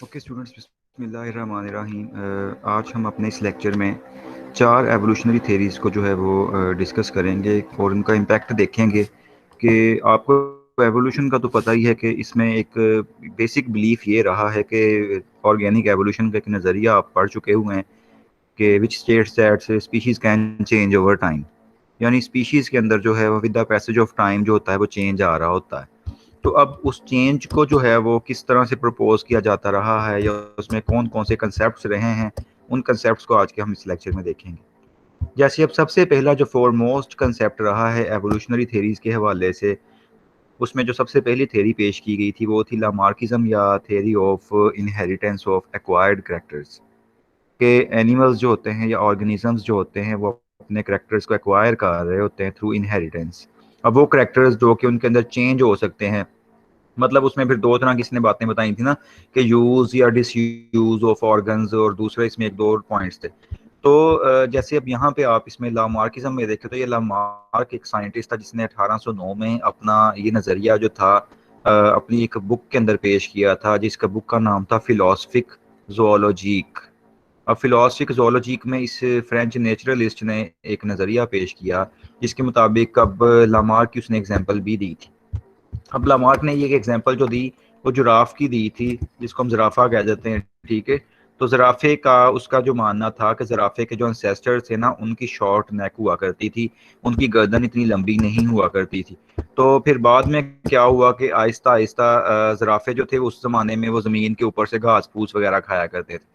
Okay students, बिस्मिल्लाहिर्रहमानिर्रहीम। आज हम अपने इस लेक्चर में चार एवोल्यूशनरी थेरीज़ को जो है वो डिस्कस करेंगे और उनका इम्पैक्ट देखेंगे कि आपको एवोल्यूशन का तो पता ही है कि इसमें एक बेसिक बिलीफ ये रहा है कि ऑर्गेनिक एवोल्यूशन का एक नज़रिया आप पढ़ चुके हुए हैं कि which states that species can change over time, यानी स्पीशीज़ के अंदर जो है वो with the passage of time जो होता है वो चेंज आ रहा होता है। तो अब उस चेंज को जो है वो किस तरह से प्रपोज किया जाता रहा है या उसमें कौन कौन से कंसेप्ट रहे हैं, उन कंसेप्ट्स को आज के हम इस लेक्चर में देखेंगे। जैसे अब सबसे पहला जो फॉरमोस्ट कंसेप्ट रहा है एवोल्यूशनरी थेरीज के हवाले से, उसमें जो सबसे पहली थेरी पेश की गई थी वो थी लामार्किज्म या theory of inheritance of acquired characters, के एनिमल्स जो होते हैं या ऑर्गेनिजम्स जो होते हैं वो अपने करेक्टर्स को एक्वायर कर रहे होते हैं थ्रू इनहेरिटेंस। अब वो करेक्टर्स जो कि उनके अंदर चेंज हो सकते हैं, मतलब उसमें फिर दो तरह की इसने बातें बताई थी ना, कि यूज या डिस यूज ऑफ ऑर्गन्स, और दूसरे इसमें एक दो पॉइंट्स थे। तो जैसे अब यहाँ पे आप इसमें लामार्किज्म में देखें तो ये लामार्क एक साइंटिस्ट था जिसने 1809 में अपना ये नज़रिया जो था अपनी एक बुक के अंदर पेश किया था, जिसका बुक का नाम था फिलोसफिक जोलॉजिक। अब फिलोसफिक जोलॉजिक में इस फ्रेंच नेचुरलिस्ट ने एक नज़रिया पेश किया जिसके मुताबिक अब लामार्क की उसने एग्जाम्पल भी दी थी। अब लामार्क ने ये एग्जांपल जो दी वो जुराफ की दी थी, जिसको हम ज़राफ़ा कह देते हैं, ठीक है। तो ज़राफ़े का उसका जो मानना था कि ज़राफ़े के जो एंसेस्टर्स थे ना, उनकी शॉर्ट नेक हुआ करती थी, उनकी गर्दन इतनी लंबी नहीं हुआ करती थी। तो फिर बाद में क्या हुआ कि आहिस्ता आहिस्ता ज़राफ़े जो थे उस ज़माने में वो ज़मीन के ऊपर से घास फूस वगैरह खाया करते थे।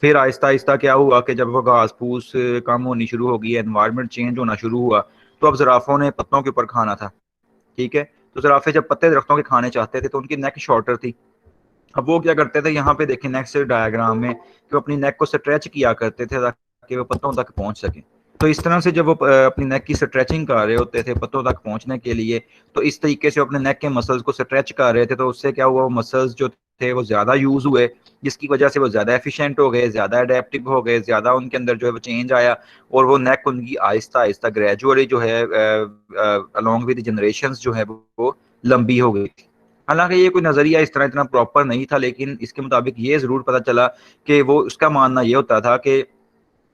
फिर आहिस्ता आहिस्ता क्या हुआ कि जब वो घास फूस कम होनी शुरू हो गई, एनवायरनमेंट चेंज होना शुरू हुआ, तो अब ज़राफ़ों ने पत्तों के ऊपर खाना था, ठीक है। तो ज़राफ़े जब पत्ते दरख्तों के खाने चाहते थे तो उनकी नेक शॉर्टर थी। अब वो क्या करते थे, यहाँ पे देखें नेक्स्ट डायग्राम में, कि वो अपनी नेक को स्ट्रेच किया करते थे ताकि वो पत्तों तक पहुंच सके। तो इस तरह से जब वो अपनी नेक की स्ट्रेचिंग कर रहे होते थे पत्तों तक पहुंचने के लिए, तो इस तरीके से अपने नेक के मसल्स को स्ट्रेच कर रहे थे, तो उससे क्या हुआ, मसल्स जो थे वो ज़्यादा यूज़ हुए, जिसकी वजह से वो ज़्यादा एफिशिएंट हो गए, ज़्यादा अडेप्टिव हो गए, ज़्यादा उनके अंदर जो है वो चेंज आया, और वो नेक उनकी आहिस्ता आहिस्ता ग्रेजुअली जो है अलॉन्ग विद जनरेशंस जो है वो लंबी हो गई थी। हालांकि ये कोई नज़रिया इस तरह इतना प्रॉपर नहीं था, लेकिन इसके मुताबिक ये ज़रूर पता चला कि वो उसका मानना ये होता था कि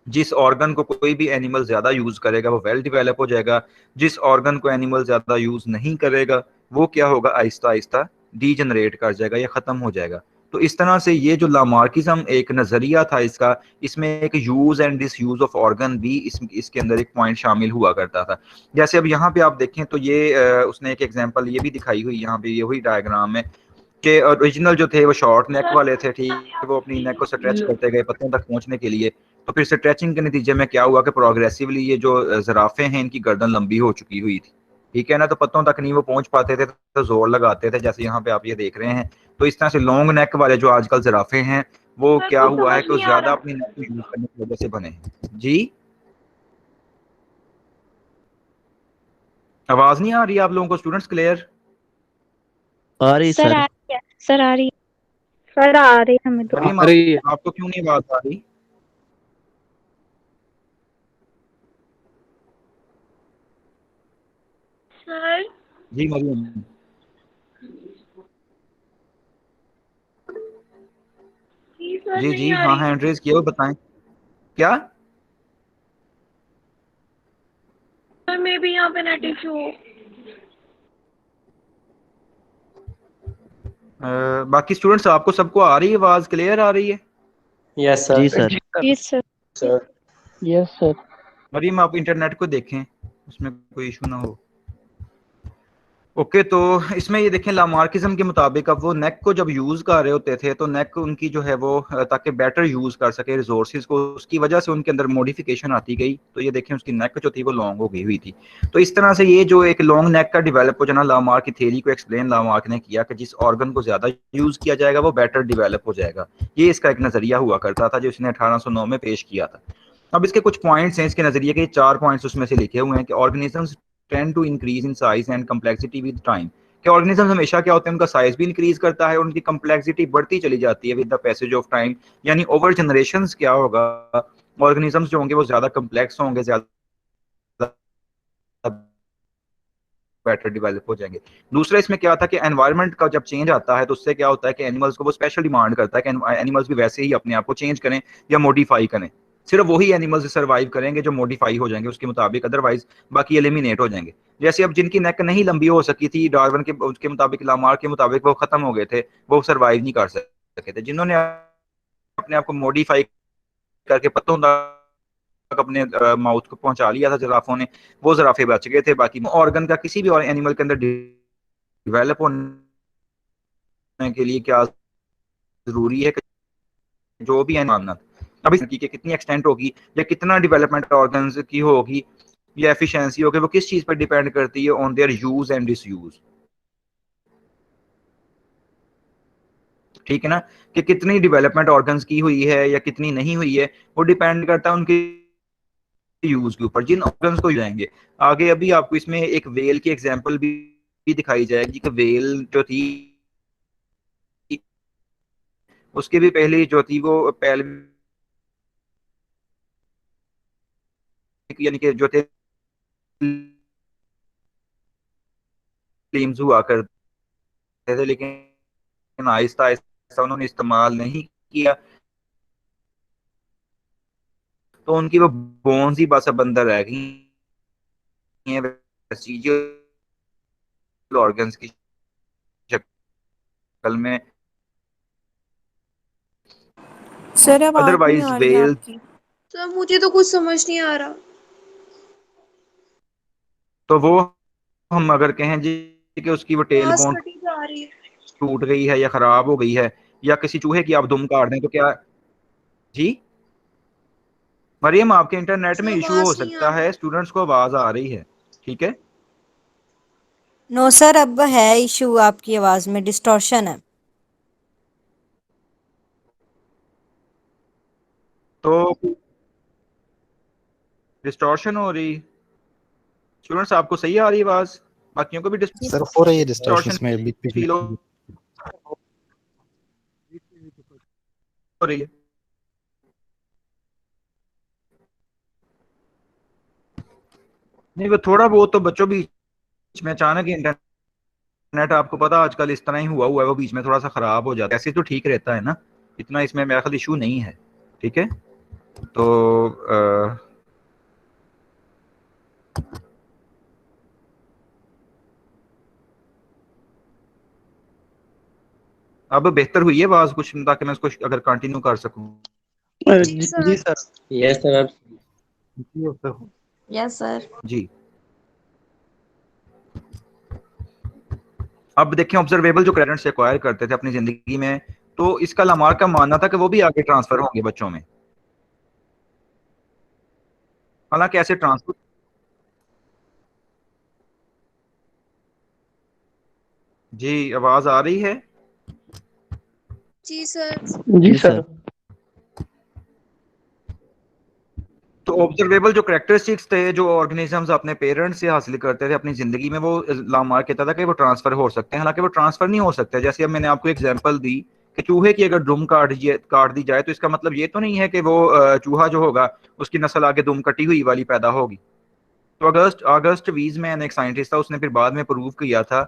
जिस ऑर्गन को कोई भी एनिमल ज़्यादा यूज़ करेगा वो वेल डिवेलप हो जाएगा, जिस ऑर्गन को एनिमल ज़्यादा यूज़ नहीं करेगा वो क्या होगा, आहिस्ता आहिस्ता डीजनरेट कर जाएगा या ख़त्म हो जाएगा। तो इस तरह से ये जो लामार्किज्म एक नज़रिया था इसका, इसमें एक use and disuse of organ भी इसके अंदर एक पॉइंट शामिल हुआ करता था। जैसे अब यहाँ पे आप देखें तो ये उसने एक एग्जांपल ये भी दिखाई हुई यहाँ पे, ये हुई डायग्राम में, कि ओरिजिनल जो थे वो शॉर्ट नेक वाले थे, ठीक है, वो अपनी नेक को स्ट्रेच करते गए पत्तों तक पहुंचने के लिए। तो फिर स्ट्रेचिंग के नतीजे में क्या हुआ कि प्रोग्रेसिवली ये जो ज़राफ़े हैं इनकी गर्दन लंबी हो चुकी हुई थी, ठीक है ना, तो पत्तों तक नहीं वो पहुंच पाते थे, तो जोर लगाते थे, जैसे यहाँ पे आप ये देख रहे हैं। तो इस तरह से लॉन्ग नेक वाले जो आजकल ज़राफ़े हैं वो सर क्या कुछ हुआ समझ है कि वो नहीं आ ज़्यादा रहा। अपनी नेक को यूज़ करने की वजह से बने हैं। जी, आवाज़ नहीं आ रही आप लोगों को स्टूडेंट्स, क्लियर? आ रही सर सर। आ रही है, सर आ रही है। सर आ रही है हमें तो। मरीम, आ रही है। आपको क्यों नहीं आवाज़ आ रही? सर जी मरीम। जी सर जी नहीं जी, आ हाँ रही। हैंड रेज किया हो, बताएं क्या। सर मैं भी यहाँ पे नेट इशू हो। बाकी स्टूडेंट्स आपको सबको आ रही है आवाज, क्लियर आ रही है? Yes sir. जी सर। जी sir. Sir yes sir. Maryam आप इंटरनेट को देखें, उसमें कोई इशू ना हो। ओके, तो इसमें ये देखें लामार्किज्म के मुताबिक अब वो नेक को जब यूज कर रहे होते थे तो नेक उनकी जो है वो ताकि बेटर यूज कर सके रिसोर्सेज को, उसकी वजह से उनके अंदर मॉडिफिकेशन आती गई। तो ये देखें उसकी नेक जो थी वो लॉन्ग हो गई हुई थी। तो इस तरह से ये जो एक लॉन्ग नेक का डेवलप हो जाना, लामार्क की थ्योरी को एक्सप्लेन लामार्क ने किया कि जिस ऑर्गन को ज्यादा यूज किया जाएगा वो बेटर डेवलप हो जाएगा। ये इसका एक नजरिया हुआ करता था जो इसने 1809 में पेश किया था। अब इसके कुछ पॉइंट्स हैं इसके नजरिए के, चार पॉइंट्स उसमें से लिखे हुए हैं कि organisms tend to increase in size and complexity with time, कि ऑर्गेनिज्म हमेशा क्या होते हैं, उनका साइज भी इंक्रीज करता है, उनकी कम्प्लेक्सिटी बढ़ती चली जाती है with the passage of time. यानी ओवर जनरेशंस क्या होगा, ऑर्गेनिजम्स जो होंगे वो ज्यादा कम्प्लेक्स होंगे, ज्यादा बेटर डेवलप हो जाएंगे। दूसरा इसमें क्या था कि एनवायरनमेंट का जब चेंज आता है तो उससे क्या होता है कि एनिमल्स को वो स्पेशल डिमांड करता है कि एनिमल्स भी वैसे ही अपने आप को चेंज करें या मॉडिफाई करें। सिर्फ वही एनिमल्स सर्वाइव करेंगे जो मॉडिफाई हो जाएंगे उसके मुताबिक, अदरवाइज बाकी एलिमिनेट हो जाएंगे। जैसे अब जिनकी नेक नहीं लंबी हो सकी थी डार्विन के उसके मुताबिक, लामार के मुताबिक, वो खत्म हो गए थे, वो सर्वाइव नहीं कर सके थे। जिन्होंने अपने आप को मॉडिफाई करके पत्तों तक अपने माउथ को पहुंचा लिया था जिराफों ने, वो जिराफे बच गए थे। बाकी ऑर्गन का किसी भी और एनिमल के अंदर डेवलप होने के लिए क्या जरूरी है कि जो भी मानना, अब इसकी कितनी एक्सटेंट होगी या कितना डेवलपमेंट ऑर्गन्स की होगी या एफिशिएंसी होगी, वो किस चीज पर डिपेंड करती है, on their use and disuse. ठीक है ना, कि कितनी डेवलपमेंट ऑर्गन्स की हुई है या कितनी नहीं हुई है, वो डिपेंड करता है उनके यूज के ऊपर, जिन ऑर्गन्स को जाएंगे आगे। अभी आपको इसमें एक वेल की एग्जांपल भी दिखाई जाएगी कि वेल जो थी उसकी भी पहली जो थी वो पेल्विक, यानी कि जो थे फ्लेम्स हुआ करते थे, लेकिन आहिस्ता आहिस्ता उन्होंने इस्तेमाल नहीं किया तो उनकी वो बोन्स ही बस अब अंदर रह गई हैं वेस्टिजियल ऑर्गन्स की शक्ल में। सर आवाज नहीं अदरवाइज आ रही है वेल, आपकी। सर मुझे तो कुछ समझ नहीं आ रहा। तो वो हम अगर कहें जी कि उसकी वो टेल आवाज बोन कटी जा रही है। टूट गई है या खराब हो गई है, या किसी चूहे की आप दुम काट दें तो क्या जी मरियम, आपके इंटरनेट सर में इशू हो आवाज नहीं आ सकता रही। है, स्टूडेंट्स को आवाज आ रही है। ठीक है, नो सर, अब है इशू, आपकी आवाज में डिस्टॉर्शन है। तो डिस्टॉर्शन हो रही, स्टूडेंट्स आपको सही आ रही आवाज, बाकियों को भी सर हो रही है डिस्टॉर्शन डिस्टॉर्शन में बीच फील हो बीच। रही है? नहीं, वो थोड़ा बहुत तो बच्चों बीच में अचानक इंटरनेट, आपको पता आजकल इस तरह ही हुआ है, वो बीच में थोड़ा सा खराब हो जाता है। ऐसे तो ठीक रहता है ना, इतना इसमें मेरा ख्याल इशू नहीं है। ठीक है, तो अब बेहतर हुई है आवाज कुछ, ताकि मैं उसको अगर कंटिन्यू कर सकूं। जी जी सर। जी sir. Yes sir. Yes sir. जी, अब देखें ऑब्जर्वेबल जो पेरेंट्स एक्वायर करते थे अपनी जिंदगी में, तो इसका लामार का मानना था कि वो भी आगे ट्रांसफर होंगे बच्चों में। हालांकि ऐसे ट्रांसफर, जी आवाज आ रही है? जी सर। जी सर। तो ऑब्जर्वेबल जो करेक्टरिस्टिक्स थे जो ऑर्गेनिजम्स अपने पेरेंट्स से हासिल करते थे अपनी जिंदगी में, वो लामार कहता था कि वो ट्रांसफर हो सकते हैं। हालांकि वो ट्रांसफर नहीं हो सकते। जैसे अब मैंने आपको एग्जांपल दी कि चूहे की अगर दुम काट दी जाए तो इसका मतलब ये तो नहीं है कि वो चूहा जो होगा उसकी नस्ल आगे दुम कटी हुई वाली पैदा होगी। तो अगस्त अगस्त वीजमैन एक साइंटिस्ट था, उसने फिर बाद में प्रूव किया था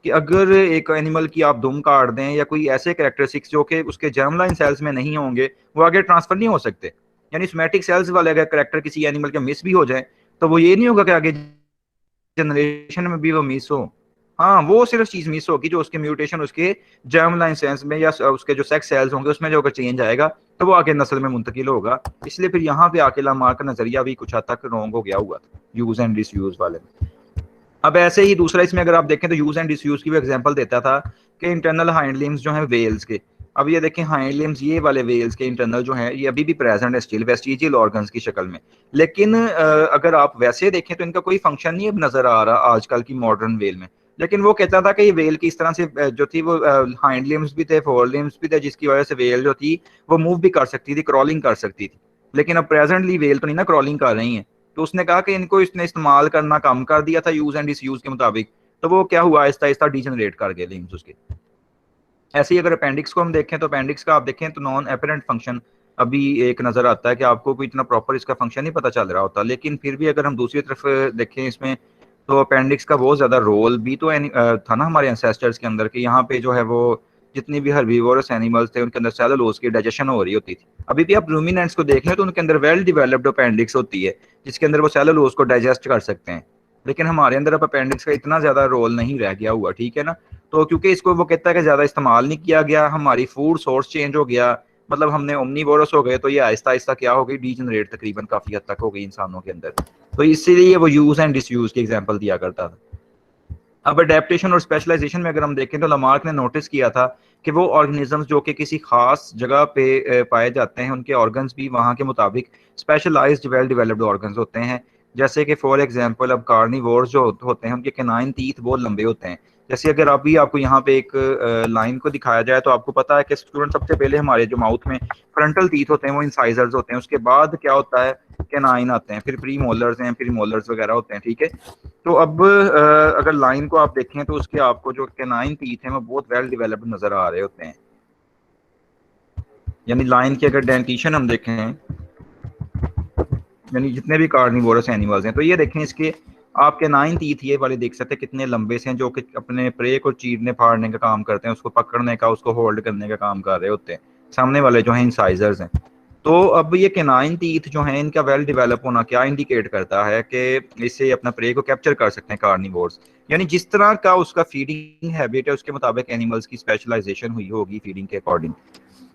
कि अगर एक एनिमल की आप दुम काट दें या कोई ऐसे कैरेक्टरिस्टिक्स जो कि उसके जर्म लाइन सेल्स में नहीं होंगे, वो आगे ट्रांसफर नहीं हो सकते। यानी सोमैटिक सेल्स वाले अगर करेक्टर किसी एनिमल के मिस भी हो जाए तो वो ये नहीं होगा कि आगे जनरेशन में भी वो मिस हो। हाँ, वो सिर्फ चीज मिस होगी जो उसके म्यूटेशन उसके जर्म लाइन सेल्स में या उसके जो सेक्स सेल्स होंगे उसमें जो अगर चेंज आएगा तो वो आगे नस्ल में मुंतकिल होगा। इसलिए फिर यहाँ पे आके लामार का नजरिया भी कुछ हद तक रॉन्ग हो गया हुआ था यूज एंड डिसयूज वाले में। अब ऐसे ही दूसरा इसमें अगर आप देखें तो यूज एंड डिसयूज की भी एग्जांपल देता था कि इंटरनल हाइंड लिम्स जो हैं वेल्स के, अब ये देखें हाइंड लिम्स ये वाले वेल्स के इंटरनल जो हैं ये अभी भी प्रेजेंट है स्टिल वेस्टिजियल ऑर्गन्स की शक्ल में। लेकिन अगर आप वैसे देखें तो इनका कोई फंक्शन नहीं अब नजर आ रहा आजकल की मॉडर्न वेल में। लेकिन वो कहता था कि ये वेल की इस तरह से जो थी वो हाइंड लिम्स भी थे, फोर लिम्स भी थे, जिसकी वजह से वेल जो थी वो मूव भी कर सकती थी, क्रॉलिंग कर सकती थी। लेकिन अब प्रेजेंटली वेल तो नहीं ना क्रॉलिंग कर रही है। तो उसने कहा कि इनको इसने इस्तेमाल करना कम कर दिया था यूज एंड डिसयूज के मुताबिक, तो वो क्या हुआ आहिस्ता आहिस्ता डिजनरेट कर गए लिम्स उसके। ऐसे ही अगर अपेंडिक्स को हम देखें तो अपेंडिक्स का आप देखें तो नॉन एपरेंट फंक्शन अभी एक नजर आता है कि आपको कोई इतना प्रॉपर इसका फंक्शन नहीं पता चल रहा होता। लेकिन फिर भी अगर हम दूसरी तरफ देखें इसमें तो अपेंडिक्स का बहुत ज़्यादा रोल भी तो था ना हमारे एंसेस्टर्स के अंदर कि यहाँ पे जो है वो जितनी भी हर्बीवोरस एनिमल्स थे उनके अंदर सेलुलोज की डाइजेशन हो रही होती थी। अभी भी आप रूमिनेंट्स को देख लें तो उनके अंदर वेल डिवेलप्ड अपेंडिक्स होती है जिसके अंदर वो सेलुलोज को डाइजेस्ट कर सकते हैं, लेकिन हमारे अंदर अब अपेंडिक्स का इतना ज़्यादा रोल नहीं रह गया हुआ, ठीक है ना। तो क्योंकि इसको वो कहता है कि ज़्यादा इस्तेमाल नहीं किया गया, हमारी फूड सोर्स चेंज हो गया, मतलब हमने ओमनीवोरस हो गए, तो ये आहिस्ता आहिस्ता क्या हो गई, डीजनरेट तकरीबन काफ़ी हद तक हो गई इंसानों के अंदर। तो इसीलिए वो यूज एंड डिसयूज की एग्जांपल दिया करता था। अब अडेप्टेशन और स्पेशलाइजेशन में अगर हम देखें तो लमार्क ने नोटिस किया था कि वो ऑर्गेनिजम्स जो कि किसी खास जगह पे पाए जाते हैं उनके ऑर्गन्स भी वहाँ के मुताबिक स्पेशलाइज्ड वेल डेवलप्ड ऑर्गन्स होते हैं। जैसे कि फॉर एग्जांपल अब कार्निवोर्स जो होते हैं उनके कैनाइन टीथ बहुत लंबे होते हैं। जैसे अगर अभी आपको यहाँ पे एक लाइन को दिखाया जाए तो आपको पता है कि स्टूडेंट सबसे पहले हमारे जो माउथ में फ्रंटल टीथ होते हैं वो इंसाइजर्स होते हैं, उसके बाद क्या होता है कैनाइन आते हैं, फिर प्री मोलर्स हैं, फिर मोलर्स वगैरह होते हैं, ठीक है। तो अब अगर लाइन को आप देखें तो उसके आपको जो कैनाइन टीथ हैं वो बहुत वेल डेवलप्ड नजर आ रहे होते हैं। यानी लाइन की अगर डेंटिशन हम देखें, यानी जितने भी कार्निवोरस एनिमल्स हैं, तो ये देखें इसके आप कैनाइन टीथ ये वाले देख सकते हैं कितने लंबे से हैं, जो कि अपने प्रे को चीरने फाड़ने का काम करते हैं, उसको पकड़ने का, उसको होल्ड करने का काम कर रहे होते हैं। सामने वाले जो हैं इंसाइजर्स हैं। तो अब ये कैनाइन टीथ जो हैं इनका वेल डेवलप होना क्या इंडिकेट करता है कि इससे अपना प्रे को कैप्चर कर सकते हैं कार्निवोर्स। यानी जिस तरह का उसका फीडिंग हैबिट है उसके मुताबिक एनिमल्स की स्पेशलाइजेशन हुई होगी फीडिंग के अकॉर्डिंग।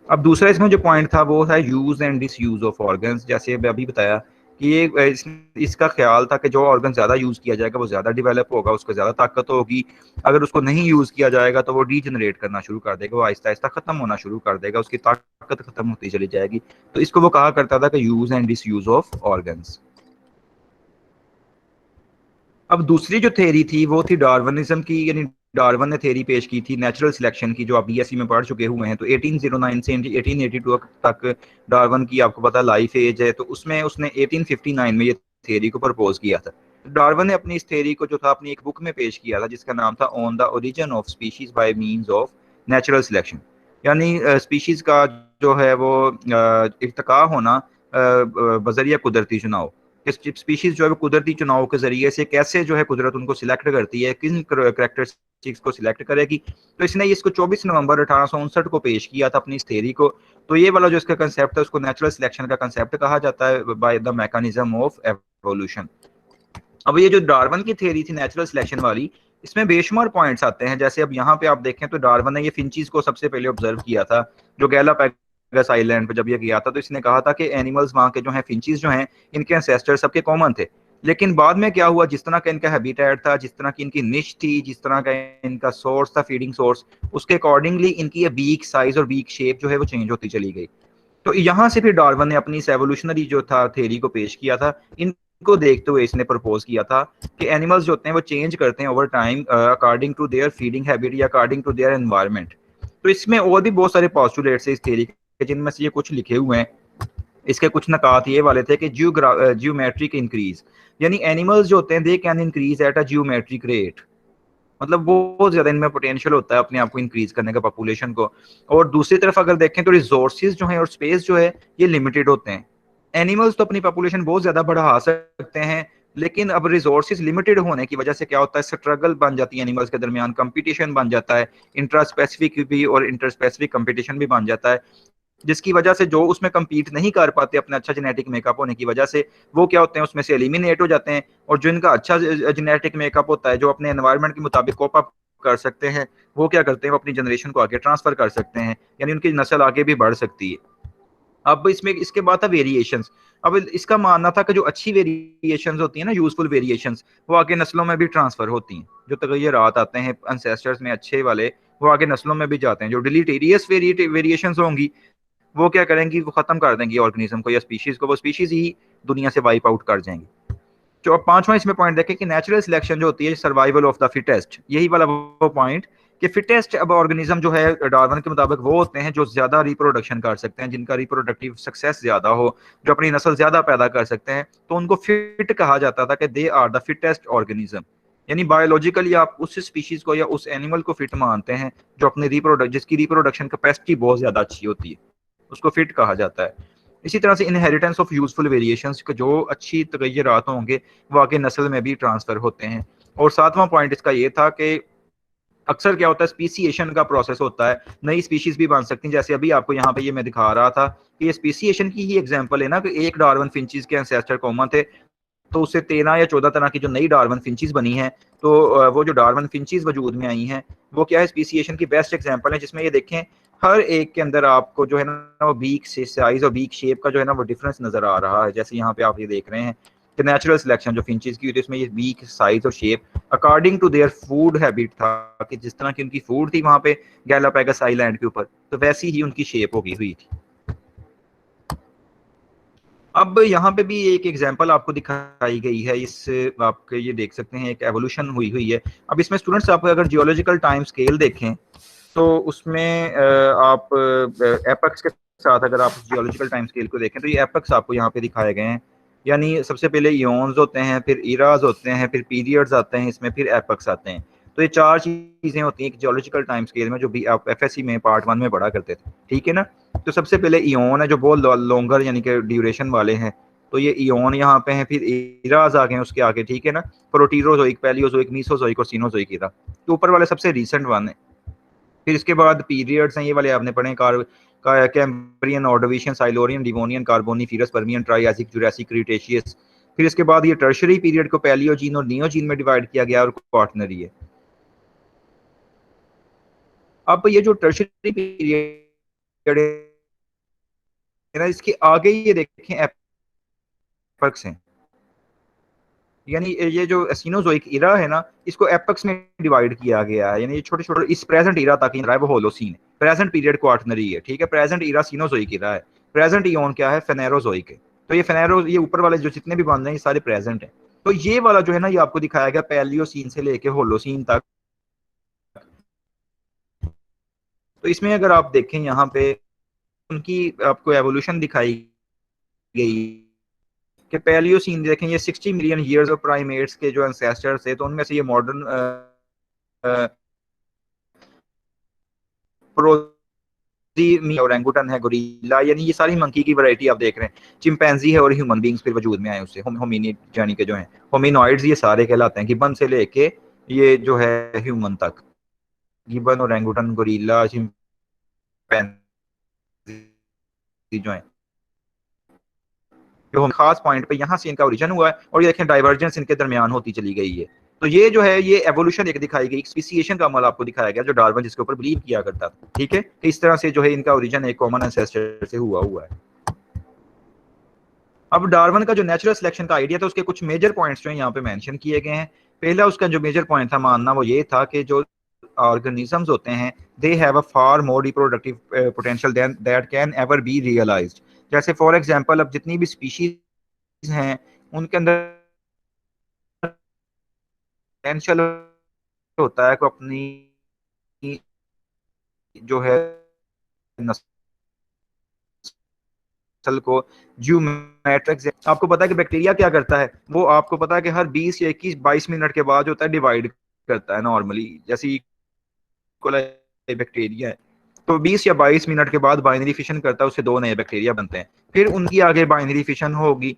अब दूसरा इसमें जो पॉइंट था वो था use and disuse of organs. जैसे अभी बताया कि ये इसका ख्याल था कि जो ऑर्गन ज़्यादा यूज़ किया जाएगा वो ज़्यादा डेवलप होगा, उसको ज़्यादा ताकत होगी। अगर उसको नहीं यूज़ किया जाएगा तो वो डीजनरेट करना शुरू कर देगा, वो आहिस्ता आहिस्ता ख़त्म होना शुरू कर देगा, उसकी ताकत ख़त्म होती चली जाएगी। तो इसको वो कहा करता था कि use and disuse of organs. अब दूसरी जो थ्योरी थी वो थी डार्विनिज्म की, यानी डार्विन ने थ्योरी पेश की थी नेचुरल सिलेक्शन की, जो आप बीएससी में पढ़ चुके हुए हैं। तो 1809 से 1882 तक डार्विन की आपको पता लाइफ एज है, तो उसमें उसने 1859 में ये थ्योरी को प्रपोज किया था। डार्विन ने अपनी इस थ्योरी को जो था अपनी एक बुक में पेश किया था जिसका नाम था on the origin of species by means of natural selection. यानी स्पीशीज का जो है वो इर्तिका होना बजरिया कुदरती चुनाव। स्पीशीज जो है वो कुदरती चुनाव के जरिए से कैसे जो है कुदरत उनको सिलेक्ट करती है, किन कैरेक्टरिस्टिक्स को सिलेक्ट करेगी। तो इसने इसको 24 नवंबर 1859 को पेश किया था अपनी इस थ्योरी को। तो ये वाला जो इसका कंसेप्ट है उसको नेचुरल सिलेक्शन का कंसेप्ट कहा जाता है by the mechanism of evolution. अब ये जो डार्विन की थ्योरी थी नेचुरल सिलेक्शन वाली, इसमें बेशुमार पॉइंट्स आते हैं। जैसे अब यहाँ पे आप देखें तो डार्विन ने ये फिंचीज को सबसे पहले ऑब्जर्व किया था, जो गैलापागोस आइलैंड पे जब ये गया था। तो इसने कहा था कि एनिमल्स वहाँ के जो हैं फिंचीज जो हैं इनके एंसेस्टर सबके कॉमन थे। लेकिन बाद में क्या हुआ, जिस तरह का इनका हैबिटेट था, जिस तरह की इनकी निश थी, जिस तरह का इनका सोर्स था फीडिंग सोर्स, उसके अकॉर्डिंगली इनकी ये बीक साइज और बीक शेप जो है वो चेंज होती चली गई। तो यहाँ से फिर डार्विन ने अपनी एवोल्यूशनरी जो था थ्योरी को पेश किया था। इनको देखते हुए इसने प्रपोज किया था कि एनिमल्स जो होते हैं वो चेंज करते हैं over time according to their feeding habit या अकॉर्डिंग टू देयर एनवायरनमेंट। तो इसमें और भी बहुत सारे पॉस्टुलेट्स है इस थ्योरी के, जिनमें से ये कुछ लिखे हुए हैं। इसके कुछ नकात ये वाले थे कि जियोमेट्रिक इंक्रीज, यानी एनिमल्स जो होते हैं they can increase at a geometric rate, मतलब बहुत ज्यादा इनमें पोटेंशियल होता है अपने आप को इंक्रीज करने का पॉपुलेशन को। और दूसरी तरफ अगर देखें तो रिसोर्सेज जो है और स्पेस जो है ये लिमिटेड होते हैं। एनिमल्स तो अपनी पॉपुलेशन बहुत ज्यादा बढ़ा सकते हैं, लेकिन अब रिसोर्सेज लिमिटेड होने की वजह से क्या होता है, स्ट्रगल बन जाती है एनिमल्स के दरमियान, कंपटीशन बन जाता है, इंट्रा स्पेसिफिक भी और इंटर स्पेसिफिक कंपटीशन भी बन जाता है, जिसकी वजह से जो उसमें कम्पीट नहीं कर पाते अपने अच्छा जेनेटिक मेकअप होने की वजह से, वो क्या होते हैं उसमें से एलिमिनेट हो जाते हैं। और जो इनका अच्छा जेनेटिक मेकअप होता है, जो अपने एनवायरनमेंट के मुताबिक कोप अप कर सकते हैं, वो क्या करते हैं, वो अपनी जनरेशन को आगे ट्रांसफर कर सकते हैं, यानी उनकी नस्ल आगे भी बढ़ सकती है। अब इसमें इसके बाद था वेरिएशंस। अब इसका मानना था कि जो अच्छी वेरिएशंस होती हैं ना, यूजफुल वेरिएशंस, वो आगे नस्लों में भी ट्रांसफर होती हैं। जो तगय्युरात आते हैं एंसेस्टर्स में अच्छे वाले, वो आगे नस्लों में भी जाते हैं। जो डिलीटेरियस वेरिएशंस होंगी वो क्या करेंगी, वो खत्म कर देंगी ऑर्गेनिज्म को या स्पीशीज को, वो स्पीशीज ही दुनिया से वाइप आउट कर जाएंगी। जो अब पांचवा इसमें पॉइंट देखें कि नेचुरल सिलेक्शन जो होती है सर्वाइवल ऑफ द फिटेस्ट, यही वाला वो पॉइंट कि फिटेस्ट अब ऑर्गेनिज्म जो है डार्विन के मुताबिक वो होते हैं जो ज्यादा रिप्रोडक्शन कर सकते हैं, जिनका रिप्रोडक्टिव सक्सेस ज्यादा हो, जो अपनी नस्ल ज्यादा पैदा कर सकते हैं, तो उनको फिट कहा जाता था कि they are the fittest organism. यानी बायोलॉजिकली आप उस स्पीशीज को या उस एनिमल को फिट मानते हैं जो अपनी जिसकी रिप्रोडक्शन कैपेसिटी बहुत ज्यादा अच्छी होती है, उसको फिट कहा जाता है। इसी तरह से इनहेरिटेंस ऑफ यूजफुल वेरिएशंस, जो अच्छी तगय्युरात होंगे वो आगे नस्ल में भी ट्रांसफ़र होते हैं। और सातवां पॉइंट इसका ये था कि अक्सर क्या होता है, स्पीसिएशन का प्रोसेस होता है, नई स्पीशीज भी बन सकती हैं। जैसे अभी आपको यहाँ पे ये मैं दिखा रहा था कि ये स्पीसिएशन की ही एग्जांपल है ना, कि एक डार्विन फिंचेस के एंसेस्टर कॉमन थे, तो उससे 13 या 14 तरह की जो नई डार्विन फिंचेस बनी हैं, तो वो जो डार्विन फिंचेस वजूद में आई हैं वो क्या है, स्पीसिएशन की बेस्ट एग्जांपल है, जिसमें ये देखें हर एक के अंदर आपको जो है ना वो बीक से साइज और बीक शेप का जो है ना वो डिफरेंस नजर आ रहा है। जैसे यहाँ पे आप ये देख रहे हैं कि नेचुरल सिलेक्शन जो फिंचेस की हुई थी उसमें ये बीक साइज और shape according to their food habit था, कि जिस तरह की उनकी फूड थी वहां पे गैलापागोस आइलैंड के ऊपर, तो वैसी ही उनकी शेप होगी हुई थी। अब यहाँ पे भी एक एग्जांपल आपको दिखाई गई है, इस आपके ये देख सकते हैं एक एवोल्यूशन हुई हुई है। अब इसमें स्टूडेंट्स आप अगर जियोलॉजिकल टाइम स्केल देखें तो उसमें आप एपक्स के साथ अगर आप जियोलॉजिकल टाइम स्केल को देखें तो ये एपक्स आपको यहाँ पे दिखाए गए हैं। यानी सबसे पहले इयोन्स होते हैं, फिर इराज होते हैं, फिर पीरियड्स आते हैं इसमें, फिर एपक्स आते हैं। तो ये चार चीज़ें होती हैं जियोलॉजिकल टाइम स्केल में, जो भी आप एफएससी में पार्ट 1 में पढ़ा करते थे, ठीक है ना। तो सबसे पहले इयोन है जो बहुत लॉन्गर यानी कि ड्यूरेशन वाले हैं, तो ये इयोन यहाँ पे हैं। फिर इराज आ गए उसके आगे, ठीक है ना, प्रोटीरोजोइक, पैलियोजोइक, मीसोजोइक और सीनोजोइक इरा, तो ऊपर वाले सबसे रिसेंट वन है। फिर इसके बाद पीरियड्स हैं, ये वाले आपने पढ़े, Cambrian, Ordovician, Silurian, Devonian, Carboniferous, Permian, Triassic, Jurassic, Cretaceous. फिर इसके बाद ये टर्शियरी पीरियड को पैलियोजीन और नियोजीन में डिवाइड किया गया और क्वार्टनरी है। अब ये जो टर्शियरी पीरियड है ना, इसके आगे ये देखें एपक्स हैं, यानी ये जो सीनोजोइक इरा है ना, इसको एपक्स में डिवाइड किया गया है। यानी ये छोटे छोटे इस प्रेजेंट इरा तक है वो होलोसीन है, प्रेजेंट पीरियड क्वार्टनरी है, ठीक है। प्रेजेंट इरा सीनोजोइक इरा है, प्रेजेंट इयोन क्या है, फेनेरोजोइक है। तो ये फेनेरो, ये ऊपर वाले जो जितने भी बन रहे हैं ये सारे प्रेजेंट हैं। तो ये वाला जो है ना ये आपको दिखाया गया पैलियोसीन से लेके होलोसीन तक। तो इसमें अगर आप देखें यहाँ पे उनकी आपको एवोल्यूशन दिखाई गई कि पैलियोसीन देखें, ये 60 मिलियन ईयर्स ऑफ प्राइमेट्स के जो एंसेस्टर्स थे, तो उनमें से ये मॉडर्न ओरेंगुटन है, गोरिल्ला, यानी ये सारी मंकी की वैरायटी आप देख रहे हैं। चिंपैंजी है और ह्यूमन बींग्स फिर वजूद में आए उससे, होमिनिड यानी कि जो है होमिनॉइड्स, ये सारे कहलाते हैं, गिबन से लेके ये जो है ह्यूमन तक, गिबन, ओरेंगुटन, गोरिल्ला, चिंपैंजी जो है, जो खास पॉइंट पे यहाँ से इनका ओरिजिन हुआ है। और ये देखें डाइवर्जेंस इनके दरमियान होती चली गई है। तो ये जो है ये एवोल्यूशन एक दिखाई गई, स्पीसिएशन का अमल आपको दिखाया गया, जो डार्विन जिसके ऊपर बिलीव किया करता था, ठीक है। तो इस तरह से जो है इनका ओरिजिन एक कॉमन एंसेस्टर से हुआ है। अब डार्विन का जो नेचुरल सिलेक्शन का आइडिया था उसके कुछ मेजर पॉइंट्स जो है यहाँ पे मेंशन किए गए हैं। पहला उसका जो मेजर पॉइंट था मानना वो ये था कि जो ऑर्गेनिजम्स होते हैं they have a far more reproductive potential than that can ever be realised. जैसे फॉर एग्जांपल अब जितनी भी स्पीशीज हैं उनके अंदर पोटेंशियल होता है को अपनी जो है नस्ल को ज्योमेट्रिक, आपको पता है कि बैक्टीरिया क्या करता है, वो आपको पता है कि हर 20 या 21-22 मिनट के बाद होता है डिवाइड करता है नॉर्मली, जैसे बैक्टीरिया है तो 20 या 22 मिनट के बाद बाइनरी फिशन करता है, उससे 2 नए बैक्टीरिया बनते हैं। फिर उनकी आगे बाइनरी फिशन होगी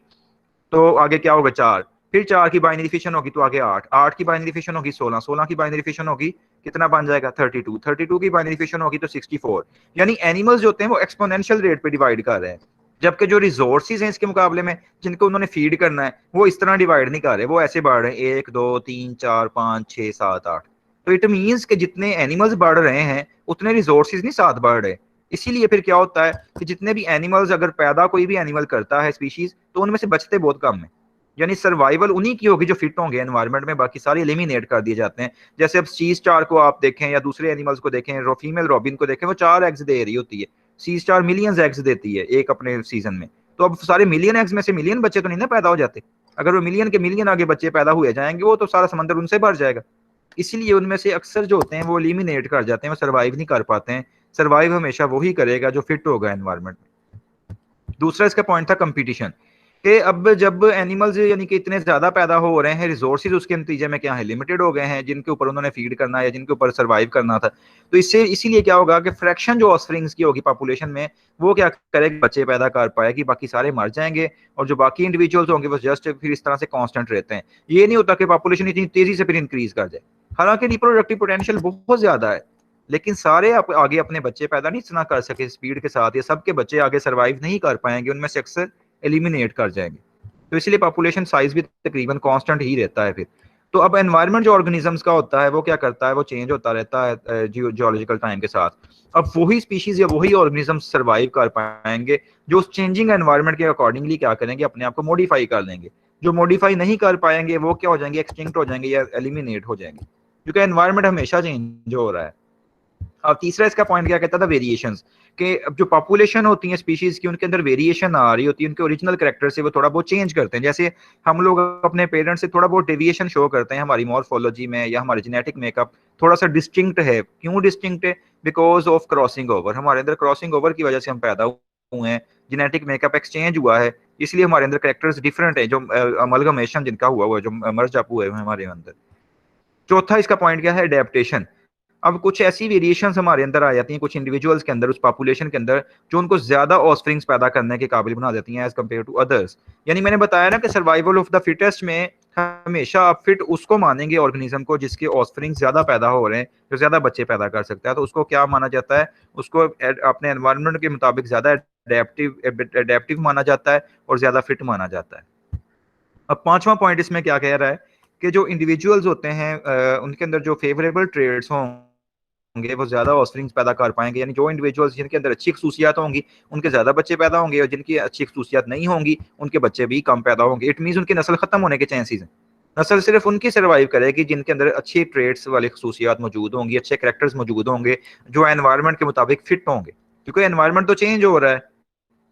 तो आगे क्या होगा 4, फिर 4 की बाइनरी फिशन होगी तो आगे 8, 8 की बाइनरी फिशन होगी 16, 16 की बाइनरी फिशन होगी कितना बन जाएगा 32, 32 की बाइनरी फिशन होगी तो 64। यानी एनिमल्स जो होते हैं वो एक्सपोनेंशियल रेट पे डिवाइड कर रहे हैं, जबकि जो रिसोर्सेज हैं इसके मुकाबले में जिनको उन्होंने फीड करना है वो इस तरह डिवाइड नहीं कर रहे, वो ऐसे बढ़ रहे हैं 1 2 3 4 5 6 7 8। तो इट मीन्स कि जितने एनिमल्स बढ़ रहे हैं उतने रिसोर्सेज नहीं साथ बढ़ रहे। इसीलिए फिर क्या होता है कि जितने भी एनिमल्स अगर पैदा कोई भी एनिमल करता है स्पीशीज, तो उनमें से बचते बहुत कम है। यानी सर्वाइवल उन्हीं की होगी जो फिट होंगे एनवायरनमेंट में, बाकी सारे एलिमिनेट कर दिए जाते हैं। जैसे अब सी स्टार को आप देखें या दूसरे एनिमल्स को देखें, फीमेल रॉबिन को देखें, वो 4 एग्स दे रही होती है, सी स्टार मिलियंस एग्स देती है एक अपने सीजन में। तो अब सारे मिलियन एग्स में से मिलियन बच्चे तो नहीं ना पैदा हो जाते, अगर वो मिलियन के मिलियन आगे बच्चे पैदा हुए जाएंगे वो तो सारा समंदर उनसे भर जाएगा। इसीलिए उनमें से अक्सर जो होते हैं वो एलिमिनेट कर जाते हैं, वो सर्वाइव नहीं कर पाते हैं। सर्वाइव हमेशा वही करेगा जो फिट होगा एनवायरनमेंट में। दूसरा इसका पॉइंट था कंपटीशन, कि अब जब एनिमल्स यानी कि इतने ज़्यादा पैदा हो रहे हैं, रिसोर्सेज़ उसके नतीजे में क्या है, लिमिटेड हो गए हैं, जिनके ऊपर उन्होंने फ़ीड करना है या जिनके ऊपर सर्वाइव करना था। तो इससे इसीलिए क्या होगा कि फ्रैक्शन जो ऑफस्प्रिंग्स की होगी पॉपुलेशन में, वो क्या करेगी, बच्चे पैदा कर पाएगी, बाकी सारे मर जाएँगे और जो बाकी इंडिविजुअल्स होंगे वो जस्ट फिर इस तरह से कांस्टेंट रहते हैं। ये नहीं होता कि पॉपुलेशन इतनी तेज़ी से फिर इंक्रीज़ कर जाए। हालाँकि रिप्रोडक्टिव पोटेंशियल बहुत ज़्यादा है, लेकिन सारे आगे अपने बच्चे पैदा नहीं इतना कर सके स्पीड के साथ, या सबके बच्चे आगे सर्वाइव नहीं कर पाएँगे, उनमें से अक्सर एलिमिनेट कर जाएँगे। तो इसलिए पॉपुलेशन साइज़ भी तकरीबन कांस्टेंट ही रहता है फिर। तो अब एनवायरनमेंट जो ऑर्गेनिज़म्स का होता है, वो क्या करता है, वो चेंज होता रहता है जियोलॉजिकल टाइम के साथ। अब वही स्पीशीज़ या वही ऑर्गेनिज़म्स सर्वाइव कर पाएँगे, जो उस चेंजिंग एनवायरनमेंट के अकॉर्डिंगली क्या करेंगे, अपने आप को मॉडिफ़ाई कर लेंगे। जो मॉडिफ़ाई नहीं कर पाएँगे, वो क्या हो जाएँगे, एक्सटिंक्ट हो जाएँगे या एलिमिनेट हो जाएँगे। क्योंकि एनवायरनमेंट हमेशा चेंज हो रहा है। और तीसरा इसका पॉइंट क्या कहता था, वेरिएशंस, कि अब जो पॉपुलेशन होती है स्पीशीज की, उनके अंदर वेरिएशन आ रही होती है, उनके ओरिजिनल कैरेक्टर से वो थोड़ा बहुत चेंज करते हैं। जैसे हम लोग अपने पेरेंट्स से थोड़ा बहुत डेविएशन शो करते हैं, हमारी मॉर्फोलॉजी में या हमारे जेनेटिक मेकअप थोड़ा सा डिस्टिंक्ट है। क्यों डिस्टिंक्ट है? Because of crossing over. हमारे अंदर क्रॉसिंग ओवर की वजह से हम पैदा हुए हैं, जेनेटिक मेकअप एक्सचेंज हुआ है, इसलिए हमारे अंदर कैरेक्टर्स डिफरेंट है, जो अमलगमेशन जिनका हुआ हुआ है, जो मर्ज अप हुए हैं हमारे अंदर। चौथा इसका पॉइंट क्या है, अडेप्टेशन। अब कुछ ऐसी वेरिएशंस हमारे अंदर आ जाती हैं, कुछ इंडिविजुअल्स के अंदर, उस पॉपुलेशन के अंदर, जो उनको ज़्यादा ऑफस्प्रिंग्स पैदा करने के काबिल बना देती हैं एज़ कम्पेयर टू अदर्स। यानी मैंने बताया ना कि सर्वाइवल ऑफ द फिटेस्ट में हमेशा आप फिट उसको मानेंगे ऑर्गेनिज़्म को जिसके ऑफस्प्रिंग्स ज़्यादा पैदा हो रहे हैं, जो ज़्यादा बच्चे पैदा कर सकता है, तो उसको क्या माना जाता है? उसको अपने एनवायरनमेंट के मुताबिक ज़्यादा अडेप्टिव माना जाता है और ज़्यादा फिट माना जाता है। अब पाँचवाँ पॉइंट इसमें क्या कह रहा है कि जो इंडिविजुअल्स होते हैं उनके अंदर जो फेवरेबल ट्रेड्स होंगे, वो ज़्यादा ऑफस्प्रिंग्स पैदा कर पाएँगे। यानी जो इंडिविजुअल्स जिनके अंदर अच्छी खसूसियात होंगी, उनके ज़्यादा बच्चे पैदा होंगे, और जिनकी अच्छी खसूसियात नहीं होंगी, उनके बच्चे भी कम पैदा होंगे। इट मीन्स उनकी नस्ल खत्म होने के चांसेस हैं। नस्ल सिर्फ़ उनकी सर्वाइव करेगी जिनके अंदर अच्छी ट्रेड्स वाली खसूसियात मौजूद होंगी, अच्छे कैरेक्टर्स मौजूद होंगे, जो एनवायरनमेंट के मुताबिक फिट होंगे। क्योंकि एनवायरनमेंट तो चेंज हो रहा है।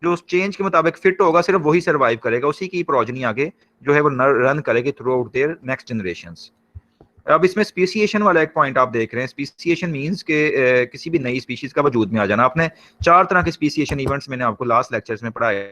जो उस चेंज के मुताबिक फिट होगा, सिर्फ वही सर्वाइव करेगा, उसी की प्रोजनी आगे जो है वो रन करेगी throughout their next generations. अब इसमें स्पीसिएशन वाला एक पॉइंट आप देख रहे हैं। स्पीसिएशन मींस के किसी भी नई स्पीशीज का वजूद में आ जाना। आपने चार तरह के स्पीसिएशन इवेंट्स मैंने आपको लास्ट लेक्चर्स में पढ़ाया,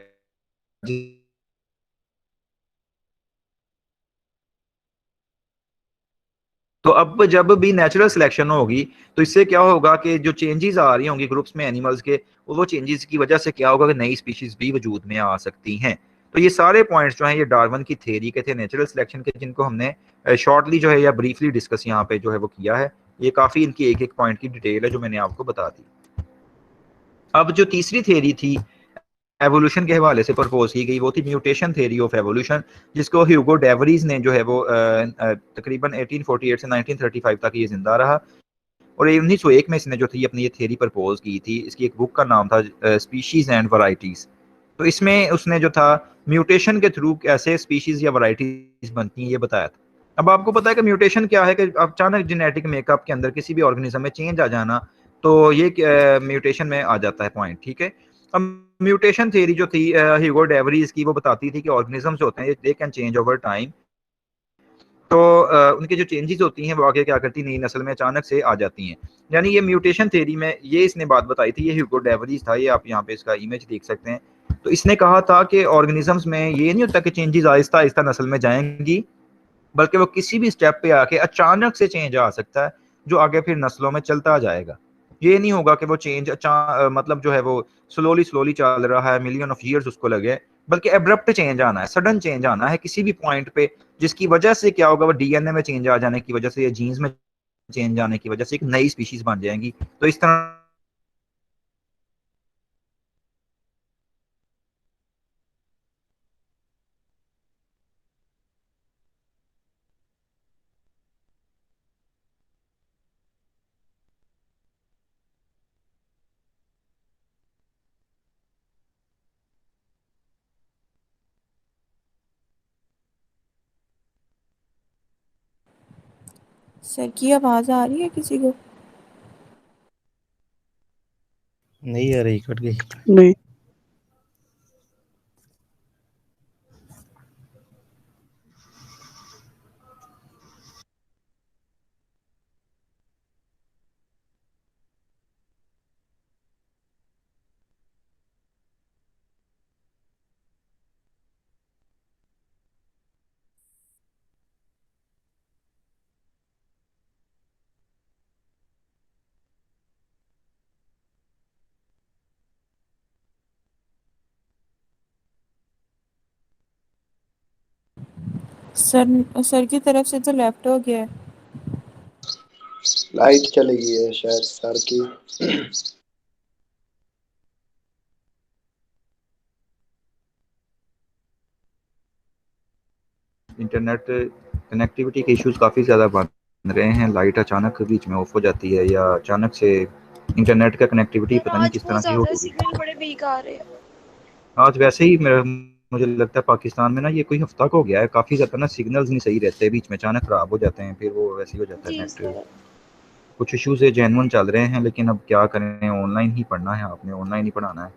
तो अब जब भी नेचुरल सिलेक्शन होगी, तो इससे क्या होगा कि जो चेंजेस आ रही होंगी ग्रुप्स में एनिमल्स के, वो चेंजेस की वजह से क्या होगा कि नई स्पीशीज भी वजूद में आ सकती हैं। तो ये सारे पॉइंट्स जो हैं, ये डार्विन की थ्योरी के थे नेचुरल सिलेक्शन के, जिनको हमने शॉर्टली जो है या ब्रीफली डिस्कस यहाँ पे जो है वो किया है। ये काफ़ी इनकी एक एक पॉइंट की डिटेल है जो मैंने आपको बता दी। अब जो तीसरी थ्योरी थी एवोल्यूशन के हवाले से प्रपोज की गई, वो थी म्यूटेशन थ्योरी ऑफ एवोल्यूशन, जिसको ह्यूगो डेवरीज ने जो है वो तकरीबन 1848 से 1935 तक ये जिंदा रहा, और 1901 में इसने जो थी अपनी ये थ्योरी प्रपोज की थी। इसकी एक बुक का नाम था स्पीशीज एंड वैरायटीज। तो इसमें उसने जो था म्यूटेशन के थ्रू कैसे स्पीशीज या वैरायटीज बनती हैं ये बताया था। अब आपको पता है कि म्यूटेशन क्या है, कि अचानक जेनेटिक मेकअप के अंदर किसी भी ऑर्गेनिज्म में चेंज आ जाना, तो ये म्यूटेशन में आ जाता है पॉइंट, ठीक है। अब म्यूटेशन थ्योरी जो थी ह्यूगो डेवरीज की, वो बताती थी कि ऑर्गेनिजम्स होते हैं they can change over time. तो उनकी जो चेंजेस होती हैं वो आगे क्या करती, नई नस्ल में अचानक से आ जाती हैं। यानी ये म्यूटेशन थ्योरी में ये इसने बात बताई थी, ये ह्यूगो डेवरीज था, ये आप यहाँ पे इसका इमेज देख सकते हैं। तो इसने कहा था कि ऑर्गेनिजम्स में ये नहीं होता कि चेंजेस आहिस्ता आहिस्ता नस्ल में जाएंगी, बल्कि वो किसी भी स्टेप पे आके अचानक से चेंज आ सकता है, जो आगे फिर नस्लों में चलता जाएगा। ये नहीं होगा कि वो चेंज मतलब जो है वो स्लोली स्लोली चल रहा है, मिलियन ऑफ ईयर्स उसको लगे, बल्कि एब्रप्ट चेंज आना है, सडन चेंज आना है किसी भी पॉइंट पे, जिसकी वजह से क्या होगा, वो डीएनए में चेंज आ जाने की वजह से या जीन्स में चेंज आने की वजह से एक नई स्पीशीज बन जाएंगी। तो इस तरह सर की आवाज़ आ रही है किसी को? नहीं आ रही, कट गई। नहीं। सर सर की तरफ से तो लेफ्ट हो गया है। लाइट चली गई है शायद सर की। इंटरनेट कनेक्टिविटी के इश्यूज काफ़ी ज़्यादा बन रहे हैं। लाइट अचानक बीच में ऑफ हो जाती है या अचानक से इंटरनेट का कनेक्टिविटी यार पता नहीं आज किस तरह बहुत की हो ज्यादा गई। सिग्नल बड़े वीक आ रहे हैं। आज वैसे ही मुझे लगता है पाकिस्तान में ना ये कोई हफ्ता का हो गया है, काफ़ी ज़्यादा ना सिग्नल्स नहीं सही रहते, बीच में अचानक ख़राब हो जाते हैं, फिर वो वैसे ही हो जाता है जी नेट। सर। कुछ इश्यूज है जेन्युइन चल रहे हैं, लेकिन अब क्या करें, ऑनलाइन ही पढ़ना है, आपने ऑनलाइन ही पढ़ाना है,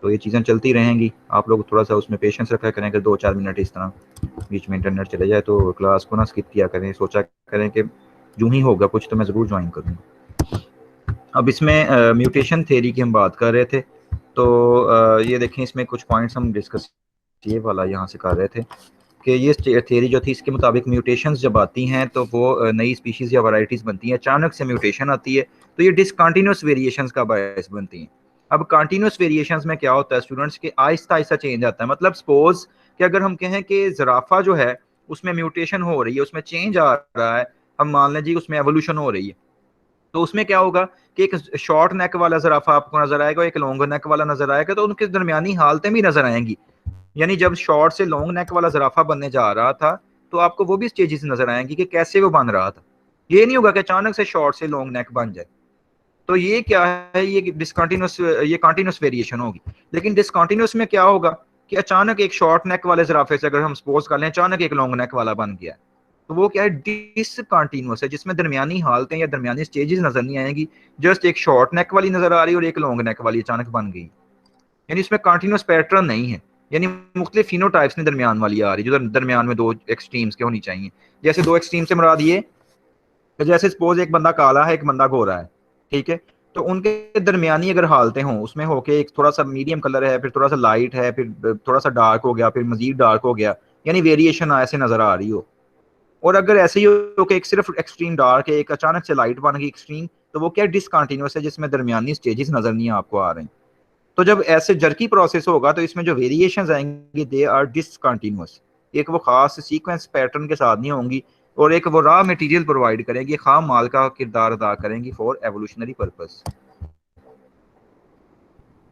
तो ये चीज़ें चलती रहेंगी। आप लोग थोड़ा सा उसमें पेशेंस रखा करें, अगर 2-4 मिनट इस तरह बीच में इंटरनेट चले जाए तो क्लास को ना स्किप किया करें, सोचा करें कि यूं ही होगा कुछ तो मैं ज़रूर ज्वाइन करूँगा। अब इसमें म्यूटेशन थ्योरी की हम बात कर रहे थे, तो ये देखें इसमें कुछ पॉइंट्स हम डिस्कस ये वाला यहाँ से कर रहे थे कि ये थ्योरी जो थी इसके मुताबिक म्यूटेशंस जब आती हैं तो वो नई स्पीशीज़ या वैरायटीज़ बनती हैं। अचानक से म्यूटेशन आती है तो ये डिसकंटिन्यूस वेरिएशंस का बायस बनती हैं। अब कंटिन्यूस वेरिएशंस में क्या होता है स्टूडेंट्स के आहिस्ता आहिस्ता चेंज आता है। मतलब सपोज कि अगर हम कहें कि ज़राफ़ा जो है उसमें म्यूटेशन हो रही है, उसमें चेंज आ रहा है, हम मान लें जी उसमें एवोल्यूशन हो रही है, तो उसमें क्या होगा कि एक शॉर्ट नेक वाला ज़राफ़ा आपको नज़र आएगा, एक लॉन्ग नेक वाला नज़र आएगा, तो उनके दरमियानी हालतें भी नज़र आएंगी। यानी जब शॉर्ट से लॉन्ग नेक वाला ज़राफ़ा बनने जा रहा था तो आपको वो भी स्टेजेस नज़र आएंगी कि कैसे वो बन रहा था। ये नहीं होगा कि अचानक से शॉर्ट से लॉन्ग नेक बन जाए। तो ये क्या है, ये डिसकंटिन्यूस, ये कंटिन्यूस वेरिएशन होगी। लेकिन डिसकंटिन्यूस में क्या होगा कि अचानक एक शॉर्ट नेक वाले ज़राफ़े से अगर हम सपोज कर लें अचानक एक लॉन्ग नेक वाला बन गया, तो वो क्या है, डिसकंटिन्यूस है, जिसमें दरमियानी हालतें या दरमियानी स्टेजेस नज़र नहीं आएंगी। जस्ट एक शॉर्ट नेक वाली नज़र आ रही है और एक लॉन्ग नेक वाली अचानक बन गई, यानी इसमें कंटिन्यूस पैटर्न नहीं है। यानी मुख्तलिफ फिनोटाइप्स में दरमियान वाली आ रही है, जो दरमियान में दो एक्सट्रीम्स के होनी चाहिए। जैसे दो एक्सट्रीम से मुराद ये कि जैसे सपोज एक बंदा काला है एक बंदा गोरा है, ठीक है, तो उनके दरमियानी अगर हालतें हों, उसमें होके एक थोड़ा सा मीडियम कलर है, फिर थोड़ा सा लाइट है, फिर थोड़ा सा डार्क हो गया, फिर मजीद डार्क हो गया, यानी वेरिएशन ऐसे नजर आ रही हो। और अगर ऐसे ही हो कि एक सिर्फ एक्सट्रीम डार्क है, एक अचानक से लाइट बन गई एक्सट्रीम, तो वो क्या डिसकंटिन्यूस है, जिसमें दरमियानी स्टेजेस नजर नहीं आपको आ रहे हैं। तो जब ऐसे जर्की प्रोसेस होगा तो इसमें जो वेरिएशंस आएंगी दे आर डिसकंटिन्यूअस, एक वो खास सीक्वेंस पैटर्न के साथ नहीं होंगी, और एक वो रॉ मटेरियल प्रोवाइड करेंगी, खाम माल का किरदार अदा करेंगी फॉर एवोल्यूशनरी पर्पस।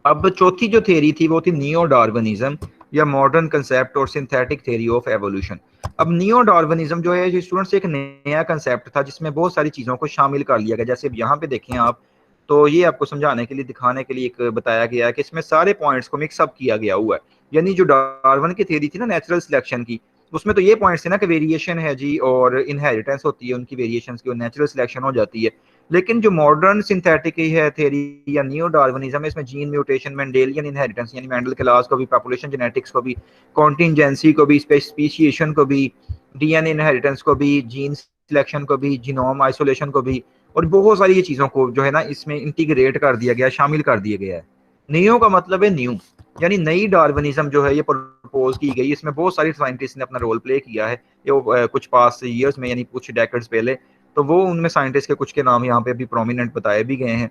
अब चौथी जो थ्योरी थी वो थी नियो डार्विनिज्म या मॉडर्न कंसेप्ट और सिंथेटिक थ्योरी ऑफ एवोल्यूशन। अब नियो डार्विनिज्म जो है स्टूडेंट्स एक नया कंसेप्ट था जिसमें बहुत सारी चीज़ों को शामिल कर लिया गया। जैसे यहाँ पे देखें आप, तो ये आपको समझाने के लिए दिखाने के लिए एक बताया गया है कि इसमें सारे पॉइंट्स को मिक्सअप किया गया हुआ है। यानी जो डार्विन की थ्योरी थी ना नेचुरल सिलेक्शन की, उसमें तो ये पॉइंट्स थे ना कि वेरिएशन है जी और इनहेरिटेंस होती है उनकी वेरिएशन की और नेचुरल सिलेक्शन हो जाती है। लेकिन जो मॉडर्न सिंथेटिक है थ्योरी या न्यू डार्विनिज्म है, इसमें जीन म्यूटेशन, मेंडेलियन इनहेरिटेंस यानी मेंडल के लॉज को भी, पॉपुलेशन जेनेटिक्स को भी, कॉन्टिंजेंसी को भी, स्पेसिएशन को भी, डीएनए इनहेरिटेंस को भी, जीन सिलेक्शन को भी, जीनोम आइसोलेशन को भी, और बहुत सारी ये चीज़ों को जो है ना इसमें इंटीग्रेट कर दिया गया, शामिल कर दिया गया है। न्यू का मतलब है न्यू, यानी नई डार्विनिज्म जो है ये प्रपोज की गई। इसमें बहुत सारी साइंटिस्ट ने अपना रोल प्ले किया है ये कुछ पास ईयर्स में, यानी कुछ डेकेड्स पहले, तो वो उनमें साइंटिस्ट के कुछ के नाम यहाँ पे भी प्रोमिनेंट बताए भी गए हैं।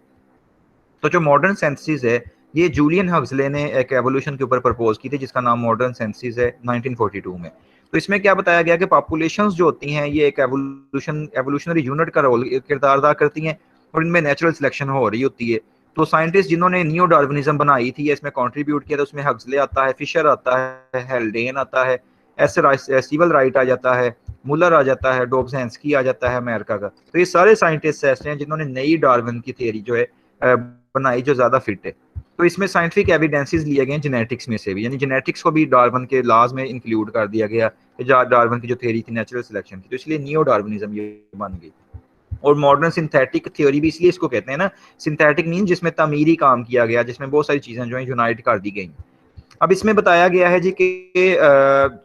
तो जो मॉडर्न सेंसिस है ये जूलियन हक्सले ने एक एवोल्यूशन के ऊपर प्रपोज की थी जिसका नाम मॉडर्न सेंसिस है 1942 में। तो इसमें क्या बताया गया कि पॉपुलेशंस जो होती हैं ये एक एवोल्यूशनरी यूनिट का रोल किरदार अदा करती हैं और इनमें नेचुरल सिलेक्शन हो रही होती है। तो साइंटिस्ट जिन्होंने नियो डार्विनिज्म बनाई थी इसमें कंट्रीब्यूट किया था, उसमें हक्सले आता है, फिशर आता है, हेल्डेन आता है, सीवल राइट आ जाता है, मुलर आ जाता है, डोब्जेंस्की आ जाता है अमेरिका का। तो ये सारे साइंटिस्ट ऐसे हैं जिन्होंने नई डार्विन की थ्योरी जो है बनाई जो ज़्यादा फिट है। तो इसमें साइंटिफिक एविडेंसेस लिए गए जेनेटिक्स में से भी, यानी जेनेटिक्स को भी डार्विन के लॉज में इंक्लूड कर दिया गया, डार्विन की जो थ्योरी थी नेचुरल सिलेक्शन की, तो इसलिए नियो डार्विनिज्म ये बन गई। और मॉडर्न सिंथेटिक थ्योरी भी इसलिए इसको कहते हैं ना, सिंथेटिक मीन जिसमें तमीरी काम किया गया, जिसमें बहुत सारी चीज़ें जो है यूनाइट कर दी गई। अब इसमें बताया गया है जी कि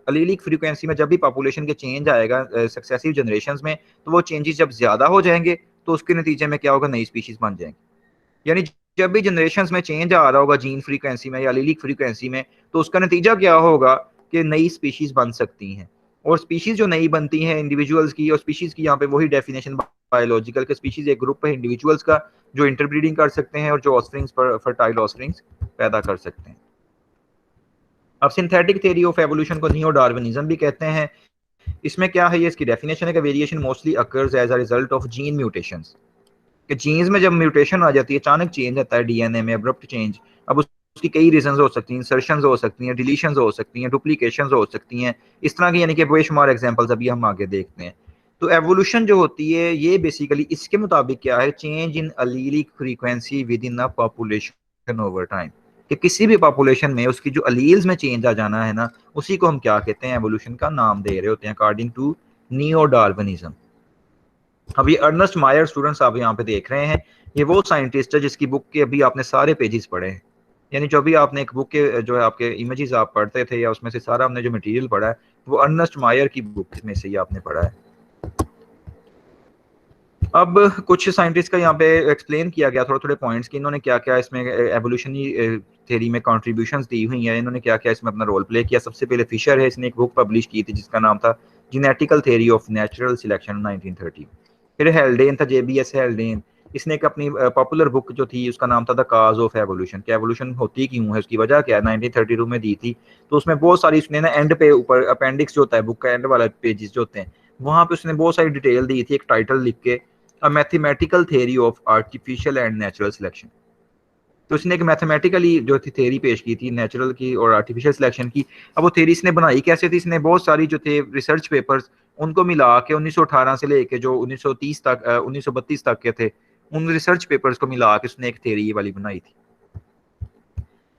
अलीलिक फ्रीक्वेंसी में जब भी पॉपुलेशन के चेंज आएगा सक्सेसिव जनरेशंस में, तो वो चेंजेस जब ज़्यादा हो जाएंगे तो उसके नतीजे में क्या होगा, नई स्पीशीज बन जाएंगी। यानी जब भी जनरेशंस में चेंज आ रहा होगा जीन फ्रीक्वेंसी में या अलीलिक फ्रीक्वेंसी में, तो उसका नतीजा क्या होगा कि नई स्पीशीज बन सकती हैं। और स्पीशीज जो नई बनती हैं इंडिविजुअल्स की, और स्पीशीज की यहाँ पे वही डेफिनेशन बायोलॉजिकल के, स्पीशीज एक ग्रुप है इंडिविजुअल्स का जो इंटरब्रीडिंग कर सकते हैं और जो ऑस्प्रिंग्स फर्टाइल ऑस्प्रिंग्स पैदा कर सकते हैं। अब सिंथेटिक थ्योरी ऑफ एवोल्यूशन को नियो डार्विनिज्म भी कहते हैं। इसमें क्या है, ये इसकी डेफिनेशन है कि variation mostly occurs as a result of gene mutations, कि जीन्स में जब म्यूटेशन आ जाती है, अचानक चेंज आता है डीएनए में, अब्रप्ट चेंज। अब उसकी कई रीजंस हो सकती हैं, इंसर्शंस हो सकती हैं, डिलीशंस हो सकती हैं, डुप्लीकेशंस हो सकती हैं, इस तरह की यानी कि बेशुमार एग्जांपल्स अभी हम आगे देखते हैं। तो एवोल्यूशन जो होती है ये बेसिकली इसके मुताबिक क्या है, change in allelic frequency with in a population over time, कि किसी भी पॉपुलेशन में उसकी जो अलील्स में चेंज आ जाना है ना, उसी को हम क्या कहते हैं, एवोल्यूशन का नाम दे रहे होते हैं अकॉर्डिंग टू नियो डार्विनिज्म। अब ये अर्नेस्ट मायर स्टूडेंट्स आप यहाँ पे देख रहे हैं, ये वो साइंटिस्ट है जिसकी बुक के अभी आपने सारे पेजेस पढ़े हैं, यानी जो भी आपने एक बुक के जो है आपके इमेजेस आप पढ़ते थे या उसमें से सारा हमने जो मटेरियल पढ़ा है वो अर्नेस्ट मायर की बुक में से ही आपने पढ़ा है। अब कुछ साइंटिस्ट का यहाँ पे एक्सप्लेन किया गया थोड़े थोड़े पॉइंट्स कि इन्होंने क्या क्या इसमें एवोल्यूशनरी थ्योरी में कंट्रीब्यूशंस दी हुई हैं, इन्होंने क्या क्या इसमें अपना रोल प्ले किया। सबसे पहले फिशर है, इसने एक बुक पब्लिश की थी जिसका नाम था genetical theory of natural selection 1930। फिर हेल्डेन था, जेबीएस हेल्डेन, इसने एक अपनी पॉपुलर बुक जो थी उसका नाम था द काज ऑफ एवोल्यूशन, कि एवोल्यूशन होती क्यों है, उसकी वजह क्या है, 1932 में दी थी। तो उसमें बहुत सारी उसने ना एंड पे ऊपर अपेंडिक्स जो होता है बुक का एंड वाला पेजेस जो होते हैं वहां पे उसने बहुत सारी डिटेल दी थी, एक टाइटल लिख के a mathematical theory of artificial and natural selection. तो इसने एक मैथमेटिकली जो थी थ्योरी पेश की थी नेचुरल की और आर्टिफिशियल सिलेक्शन की। अब वो थ्योरी इसने बनाई कैसे थी, इसने बहुत सारी जो थे रिसर्च पेपर्स उनको मिला के 1918 से लेके जो 1930 तक 1932 तक के थे उन रिसर्च पेपर्स को मिला के उसने एक थ्योरी वाली बनाई थी।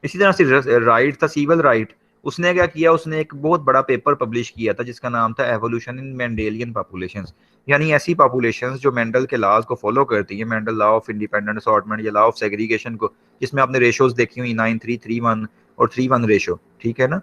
इसी तरह से राइट था, सिविल राइट, उसने क्या किया, उसने एक बहुत बड़ा पेपर पब्लिश किया था जिसका नाम था एवोल्यूशन इन मेंडेलियन पॉपुलेशंस, यानी ऐसी पॉपुलेशंस जो मेंडल के लॉज को फॉलो करती है, Mendel law of independent assortment या लॉ ऑफ सेग्रीगेशन को, जिसमें आपने रेशोज देखी हुई 9:3:3:1 और 3:1 रेशो, ठीक है ना।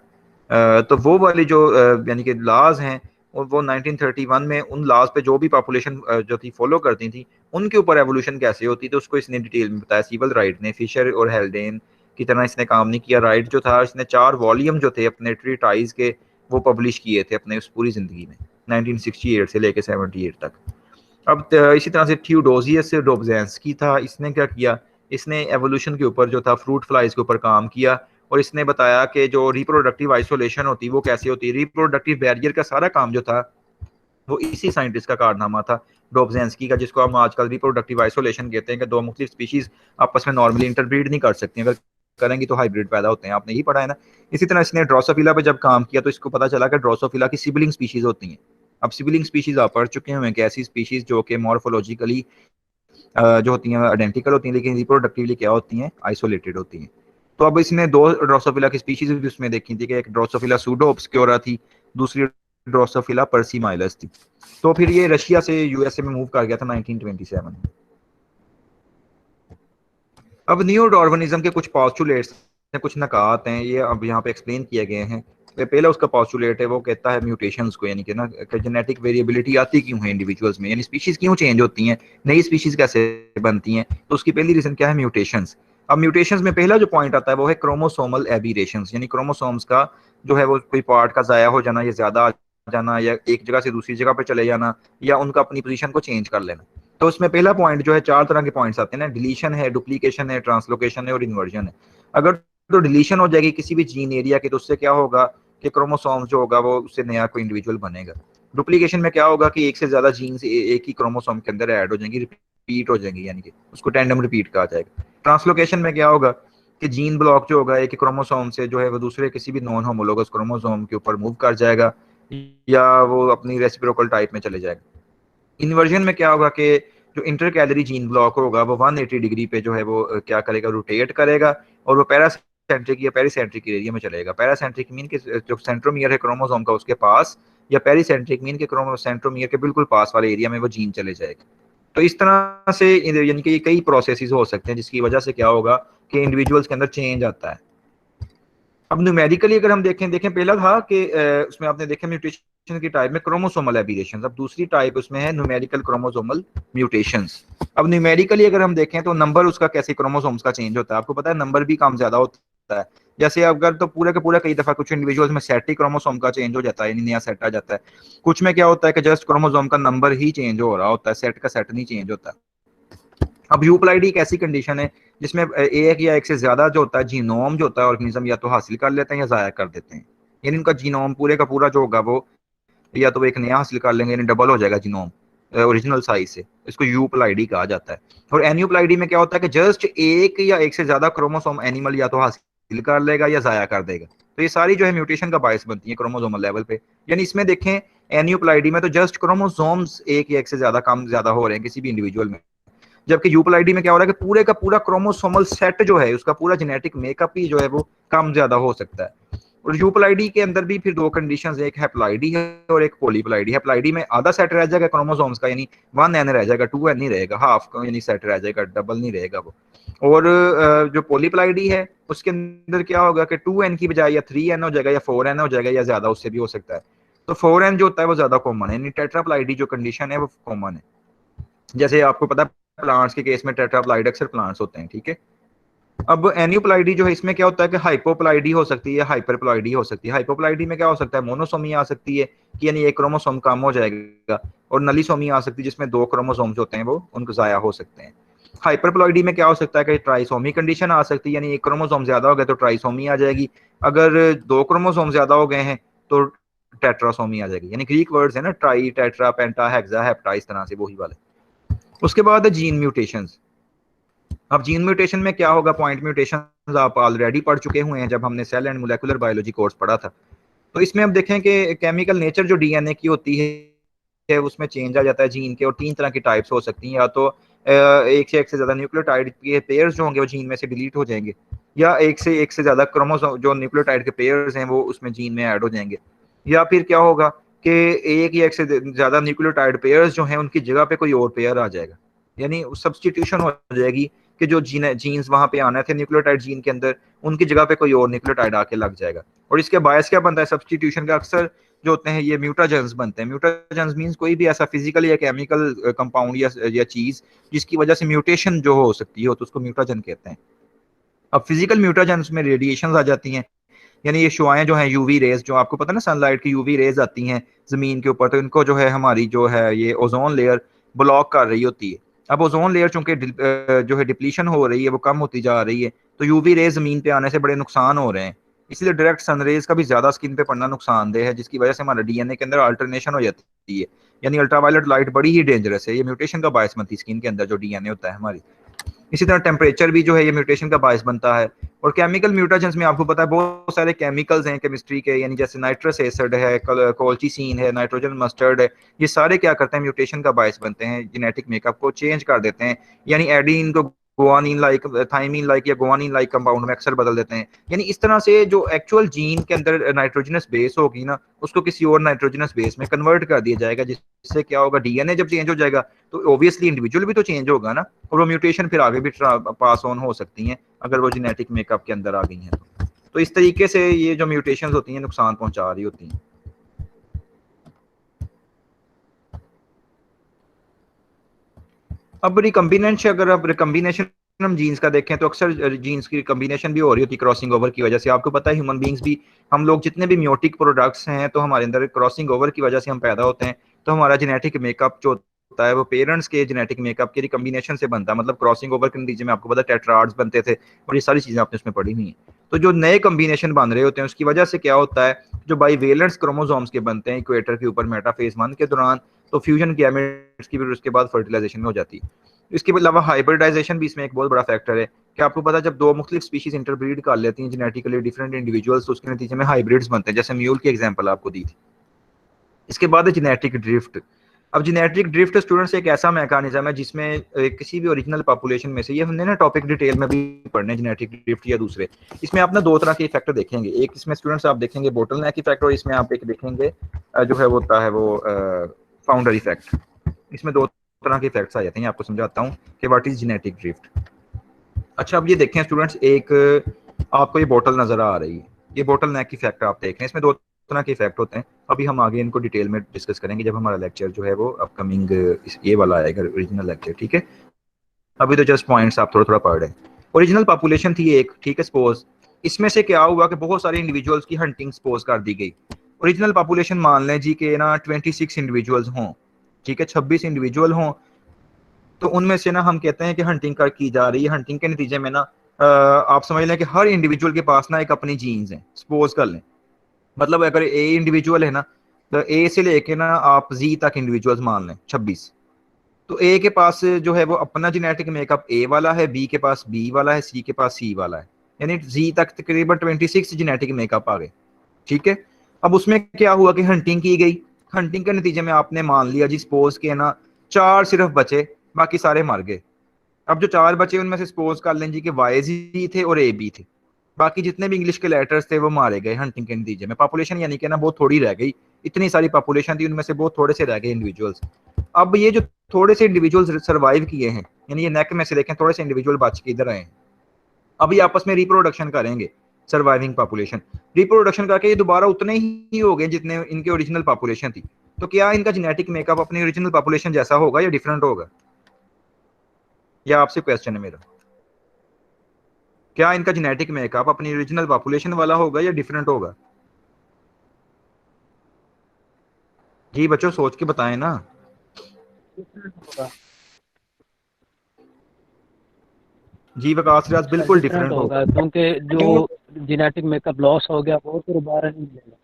तो वो वाली जो यानी कि लॉज हैं और वो 1931 में उन लॉज पे जो भी पॉपुलेशन जो थी फॉलो करती थी उनके ऊपर एवोल्यूशन कैसे होती, तो उसको इसने डिटेल में बताया। सिविल राइट ने, फिशर और हेल्डेन की तरह इसने काम नहीं किया। राइट जो था इसने 4 वॉल्यूम जो थे अपने ट्रीटाइज के वो पब्लिश किए थे अपने उस पूरी जिंदगी में 1968 से लेके 78 तक। अब इसी तरह से थियोडोसियस डोब्ज़ेंस्की था, इसने क्या किया, इसने एवोल्यूशन के ऊपर जो था फ्रूट फ्लाइज के ऊपर काम किया और इसने बताया कि जो रिप्रोडक्टिव आइसोलेशन होती है वो कैसे होती है। रिप्रोडक्टिव बैरियर का सारा काम जो था वो इसी साइंटिस्ट का कारनामा था, डोब्ज़ेंस्की का, जिसको हम आजकल रिप्रोडक्टिव आइसोलेशन कहते हैं कि दो मुख्तलिफ स्पीशीज आपस में नॉर्मली इंटरब्रीड नहीं कर सकती, अगर करेंगे तो हाइब्रिड पैदा होते हैं, आपने यही पढ़ा है ना। इसी तरह इसने ड्रोसोफिला पे जब काम किया तो इसको पता चला कि ड्रोसोफिला की सिबलिंग स्पीशीज होती हैं। अब सिबलिंग स्पीशीज आप पढ़ चुके हैं कि ऐसी स्पीशीज जो कि मॉर्फोलॉजिकली जो होती हैं आइडेंटिकल होती हैं लेकिन रिप्रोडक्टिवली क्या होती हैं, आइसोलेटेड होती हैं। तो अब इसने 2 ड्रोसोफिला की स्पीशीज भी उसमें देखी थी कि एक ड्रोसोफिला सूडो ऑब्सक्योरा थी, दूसरी ड्रोसोफिला पर्सीमाइलस थी। तो फिर ये रशिया से यूएसए में मूव कर गया था 1927 में। अब न्यू डार्विनिज्म के कुछ पॉस्टुलेट्स हैं, कुछ नकात हैं, ये अब यहाँ पे एक्सप्लेन किए गए हैं। पहला उसका पॉस्टुलेट है, वो कहता है म्यूटेशंस को, यानी कि ना जेनेटिक वेरिएबिलिटी आती क्यों है इंडिविजुअल्स में, यानी स्पीशीज क्यों चेंज होती हैं, नई स्पीशीज कैसे बनती हैं। तो उसकी पहली रीजन क्या है, म्यूटेशंस। अब म्यूटेशंस में पहला जो पॉइंट आता है वो है क्रोमोसोमल एबीरेशंस, यानी क्रोमोसोम्स का जो है वो कोई पार्ट का ज़ाया हो जाना या ज़्यादा आ जाना या एक जगह से दूसरी जगह पर चले जाना या उनका अपनी पोजीशन को चेंज कर लेना। तो उसमें पहला पॉइंट जो है 4 तरह के पॉइंट्स आते हैं ना, डिलीशन है, डुप्लीकेशन है, ट्रांसलोकेशन है और इन्वर्जन है। अगर तो डिलीशन हो जाएगी किसी भी जीन एरिया के तो उससे क्या होगा कि क्रोमोसोम जो होगा वो उससे नया कोई इंडिविजुअल बनेगा। डुप्लीकेशन में क्या होगा कि एक से ज्यादा जीन्स एक ही क्रोमोसोम के अंदर ऐड हो जाएंगी, रिपीट हो जाएंगी, यानी कि उसको टैंडम रिपीट कहा जाएगा। ट्रांसलोकेशन में क्या होगा कि जीन ब्लॉक जो होगा एक क्रोमोसोम से जो है वो दूसरे किसी भी नॉन होमोलोगस क्रोमोसोम के ऊपर मूव कर जाएगा या वो अपनी रेसिप्रोकल टाइप में चले जाएगा। इन्वर्जन में क्या होगा कि जो इंटर कैलरी जीन ब्लॉक होगा वो 180 डिग्री पे जो है वो क्या करेगा, रोटेट करेगा और वो पैरासेंट्रिक या पेरीसेंट्रिक एरिया में चलेगा। पैरासेंट्रिक मीन के जो सेंट्रोमियर है क्रोमोसोम का उसके पास, या पेरीसेंट्रिक मीन के सेंट्रोमियर के बिल्कुल पास वाले एरिया में वो जीन चले जाएगा। तो इस तरह से यानी कि कई प्रोसेसेस हो सकते हैं जिसकी वजह से क्या होगा कि इंडिविजुअल्स के अंदर चेंज आता है। अब न्यूमेरिकली अगर हम देखें पहला था कि उसमें आपने देखा म्यूटेशन की टाइप में क्रोमोसोमल एबीरेशंस, अब दूसरी टाइप उसमें है न्यूमेरिकल क्रोमोसोमल म्यूटेशंस। अब न्यूमेरिकली अगर हम देखें तो नंबर उसका कैसे क्रोमोसोम्स का चेंज होता है, आपको पता है नंबर भी कम ज्यादा होता है। जैसे अगर तो पूरा का पूरा कई दफा कुछ इंडिविजुअल्स में सेट ही क्रोमोसोम का चेंज हो जाता है, यानी नया सेट आ जाता है। कुछ में क्या होता है कि जस्ट क्रोमोसोम का नंबर ही चेंज हो रहा होता है, सेट का सेट नहीं चेंज होता। अब यूप्लाइडी एक ऐसी कंडीशन है जिसमें एक या एक से ज्यादा जो होता है जीनोम जो होता है ऑर्गेनिज्म या तो हासिल कर लेते हैं या जाया कर देते हैं, यानी उनका जीनोम पूरे का पूरा जो होगा वो या तो एक नया हासिल कर लेंगे, यानी डबल हो जाएगा जीनोम ओरिजिनल साइज से। इसको यूप्लाइडी कहा जाता है। और एन्यूप्लाइडी में क्या होता है कि जस्ट एक या एक से ज्यादा क्रोमोसोम एनिमल या तो हासिल कर लेगा या जाया कर देगा। तो ये सारी जो है म्यूटेशन का बायस बनती है क्रोमोसोमल लेवल पे। यानी इसमें देखें एन्यूप्लाइडी में तो जस्ट क्रोमोसोम्स एक या एक से ज्यादा कम ज्यादा हो रहे हैं किसी भी इंडिविजुअल में, जबकि यूप्लाइडी में क्या हो रहा है कि पूरे का पूरा क्रोमोसोमल सेट जो है उसका पूरा जेनेटिक मेकअप ही जो है वो कम ज्यादा हो सकता है। और यूप्लाइडी के अंदर भी फिर दो कंडीशंस है, एक हैप्लाइडी है और एक पॉलीप्लाइडी। हैप्लाइडी में आधा सेट रह जाएगा क्रोमोसोम्स का, यानी 1n रह जाएगा, 2n नहीं रहेगा, हाफ यानी सेट रह जाएगा, डबल नहीं रहेगा वो। और जो पॉलीप्लाइडी है उसके अंदर क्या होगा कि 2n की बजाय या 3n हो जाएगा या 4n हो जाएगा या ज्यादा उससे भी हो सकता है। तो 4n जो होता है वो ज्यादा कॉमन है, यानी टेट्राप्लाइडी जो कंडीशन है वो कॉमन है। जैसे आपको पता है प्लांट्स के केस में टेट्राप्लाइड अक्सर प्लांट्स होते हैं, ठीक है। अब एन्यूप्लाइडी जो है इसमें क्या होता है कि हाइपोप्लाइडी हो सकती है, हाइपरप्लाइडी हो सकती है। हाइपोप्लाइडी में क्या हो सकता है, मोनोसोमी आ सकती है कि यानी एक क्रोमोसोम कम हो जाएगा, और नलीसोमी आ सकती है जिसमें दो क्रोमोसोम्स होते हैं वो उनको जाया हो सकते हैं। हाइपरप्लॉइडी में क्या हो सकता है कि ट्राइसोमी कंडीशन आ सकती है, यानी एक क्रोमोसोम ज्यादा हो गया तो ट्राइसोमी आ जाएगी, अगर दो क्रोमोसोम ज्यादा हो गए हैं तो टेट्रासोमी आ जाएगी। यानी ग्रीक वर्ड्स है ना, ट्राई, टेट्रा, पेंटा, हेक्सा, हेप्टा, इस तरह से वही वाले। उसके बाद है जीन म्यूटेशंस। अब जीन म्यूटेशन में क्या होगा, पॉइंट म्यूटेशन आप ऑलरेडी पढ़ चुके हुए हैं जब हमने cell and molecular biology course पढ़ा था। तो इसमें अब देखें कि केमिकल नेचर जो डीएनए की होती है उसमें चेंज आ जाता है जीन के, और तीन तरह की टाइप्स हो सकती हैं, या तो एक से ज्यादा न्यूक्लियोटाइड के पेयर्स जो होंगे वो जीन में से डिलीट हो जाएंगे, या एक से ज्यादा क्रोमोसोम जो न्यूक्लियोटाइड के पेयर्स हैं वो उसमें जीन में ऐड हो जाएंगे, या फिर क्या होगा कि एक या एक से ज्यादा न्यूक्लियोटाइड पेयर्स जो हैं उनकी जगह पे कोई और पेयर आ जाएगा, यानी सब्सटीट्यूशन हो जाएगी कि जो जीन्स वहां पे आने थे न्यूक्लियोटाइड जीन के अंदर उनकी जगह पे कोई और न्यूक्लियोटाइड आके लग जाएगा। और इसके बायस क्या बनता है सब्सटीट्यूशन का, अक्सर जो होते हैं ये म्यूटाजेंस बनते हैं। म्यूटाजेंस मींस कोई भी ऐसा फिजिकल या केमिकल कंपाउंड या चीज जिसकी वजह से म्यूटेशन जो हो सकती है तो उसको म्यूटाजन कहते हैं। अब फिजिकल म्यूटाजेंस में रेडिएशंस आ जाती हैं, यानी ये शुआएं जो हैं यूवी रेज, जो आपको पता है ना सनलाइट की यूवी रेज आती हैं जमीन के ऊपर, तो इनको जो है हमारी जो है ये ओजोन लेयर ब्लॉक कर रही होती है। अब ओजोन लेयर चूंकि जो है डिप्लीशन हो रही है, वो कम होती जा रही है, तो यूवी रेज जमीन पे आने से बड़े नुकसान हो रहे हैं, इसलिए डायरेक्ट सनरेज का भी ज्यादा स्किन पे पड़ना नुकसानदेह है, जिसकी वजह से हमारा डीएनए के अंदर अल्टरनेशन हो जाती है, यानी अल्ट्रावायलेट लाइट बड़ी ही डेंजरस है, ये म्यूटेशन का बायस बनती है स्किन के अंदर जो डीएनए होता है हमारी। इसी तरह टेम्परेचर भी जो है ये म्यूटेशन का बायस बनता है। और केमिकल म्यूटेशंस में आपको पता है बहुत सारे केमिकल्स हैं केमिस्ट्री के, यानी जैसे नाइट्रस एसिड है, कोल्चिसिन है, नाइट्रोजन मस्टर्ड है, ये सारे क्या करते हैं म्यूटेशन का बायस बनते हैं, जेनेटिक मेकअप को चेंज कर देते हैं, यानी एडीन को गुआनिन लाइक, थाइमिन लाइक या गुआनिन लाइक कंपाउंड में अक्सर बदल देते हैं। यानी इस तरह से जो एक्चुअल जीन के अंदर नाइट्रोजनस बेस होगी ना उसको किसी और नाइट्रोजनस बेस में कन्वर्ट कर दिया जाएगा, जिससे क्या होगा डीएनए जब चेंज हो जाएगा तो ऑब्वियसली इंडिविजुअल भी तो चेंज होगा ना, और वो म्यूटेशन फिर आगे भी पास ऑन हो सकती हैं अगर वो जेनेटिक मेकअप के अंदर आ गई हैं तो इस तरीके से ये जो म्यूटेशंस होती हैं नुकसान पहुंचा रही होती हैं। अब रिकम्बिनेशन, अगर अब रिकम्बिनेशन हम जीन्स का देखें तो अक्सर जीन्स की रिकम्बिनेशन भी हो रही होती है क्रॉसिंग ओवर की वजह से। आपको पता है ह्यूमन बींग्स भी, हम लोग जितने भी म्योटिक प्रोडक्ट्स हैं तो हमारे अंदर क्रॉसिंग ओवर की वजह से हम पैदा होते हैं, तो हमारा जेनेटिक मेकअप जो होता है वो पेरेंट्स के जेनेटिक मेकअप के रिकम्बिनेशन से बनता है, मतलब क्रॉसिंग ओवर के नतीजे में आपको पता है टेट्राड्स बनते थे और ये सारी चीजें आपने उसमें पढ़ी हुई हैं। तो जो नए कम्बिनेशन बन रहे होते हैं उसकी वजह से क्या होता है, जो बाईवेलेंस क्रोमोसोम्स के बनते हैं इक्वेटर के ऊपर मेटाफेज 1 के दौरान, तो फ्यूजन गैमेट्स की फिर उसके बाद फर्टिलाइजेशन में हो जाती है। इसके अलावा हाइब्रिडाइजेशन भी इसमें एक बहुत बड़ा फैक्टर है कि आपको पता है जब दो मुख्तलिफ स्पीशीज इंटरब्रीड कर लेती हैं जेनेटिकली डिफरेंट इंडिविजुअल्स तो उसके नतीजे में हाइब्रिड्स बनते हैं, जैसे म्यूल की एग्जांपल आपको दी थी। इसके बाद है जेनेटिक ड्रिफ्ट। अब जेनेटिक ड्रिफ्ट स्टूडेंट्स एक ऐसा मैकेनिज्म है जिसमें किसी भी ओरिजिनल पॉपुलेशन में से, ये हमने ना टॉपिक डिटेल में भी पढ़ने जेनेटिक ड्रिफ्ट या दूसरे, इसमें आप ना दो तरह के इफेक्ट देखेंगे, एक इसमें स्टूडेंट्स आप देखेंगे बोटल नेक इफेक्ट और इसमें आप एक देखेंगे जो है वो होता है वो फाउंडर इफेक्ट। इसमें दो तरह के इफेक्ट्स आ जाते हैं, आपको समझाता हूँ कि व्हाट इज जेनेटिक ड्रिफ्ट। अच्छा अब ये देखें स्टूडेंट्स, एक आपको ये बोतल नजर आ रही है, ये बोतल नेक इफेक्ट आप देख रहे हैं, इसमें दो तरह के इफेक्ट होते हैं। अभी हम आगे इनको डिटेल में डिस्कस करेंगे जब हमारा लेक्चर जो है वो अपकमिंग ये वाला आएगा ओरिजिनल लेक्चर, ठीक है। अभी तो जस्ट पॉइंट्स आप थोड़ा थोड़ा पढ़ रहे हैं। ओरिजिनल पॉपुलेशन थी एक, ठीक है, सपोज इसमें से क्या हुआ कि बहुत सारे इंडिविजुअल्स की हंटिंग सपोज कर दी गई। ओरिजिनल पॉपुलेशन मान लें जी के ना 26 इंडिविजुअल्स हों, ठीक है, 26 इंडिविजुअल हों, तो उनमें से ना हम कहते हैं कि हंटिंग कर की जा रही है। हंटिंग के नतीजे में ना आप समझ लें कि हर इंडिविजुअल के पास ना एक अपनी जीन्स है, सपोज कर लें, मतलब अगर ए इंडिविजुअल है ना तो ए से लेके ना आप जी तक इंडिविजुअल्स मान लें 26। तो ए के पास जो है वो अपना जेनेटिक मेकअप ए वाला है, बी के पास बी वाला है, सी के पास सी वाला है, यानी जी तक तकरीबन 26 जेनेटिक मेकअप आ गए। ठीक है, अब उसमें क्या हुआ कि हंटिंग की गई। हंटिंग के नतीजे में आपने मान लिया जी सपोज के ना 4 सिर्फ बचे, बाकी सारे मर गए। अब जो 4 बचे उनमें से सपोज कर लें जी कि वाई जी थे और ए बी थे, बाकी जितने भी इंग्लिश के लेटर्स थे वो मारे गए हंटिंग के नतीजे में। पॉपुलेशन यानी कि ना बहुत थोड़ी रह गई, इतनी सारी पॉपुलेशन थी उनमें से बहुत थोड़े से रह गए इंडिविजुअल्स। अब ये जो थोड़े से इंडिविजुअल्स सर्वाइव किए हैं, यानी ये नेक में से देखें थोड़े से इंडिविजुअल बच के इधर आए हैं, अब ये आपस में रिप्रोडक्शन करेंगे। सर्वाइविंग पॉपुलेशन रिप्रोडक्शन करके ये दोबारा उतने ही हो गए जितने इनके ओरिजिनल पॉपुलेशन थी। तो क्या इनका जेनेटिक मेकअप अपनी ओरिजिनल पॉपुलेशन जैसा होगा या डिफरेंट होगा? या आपसे क्वेश्चन है मेरा, क्या इनका जेनेटिक मेकअप अपनी ओरिजिनल पॉपुलेशन वाला होगा या डिफरेंट होगा? जी बच्चों सोच के बताएं ना। जी वकास रियाज बिल्कुल डिफरेंट होगा, क्योंकि जो जेनेटिक मेकअप लॉस हो गया वो तो दोबारा नहीं मिलेगा।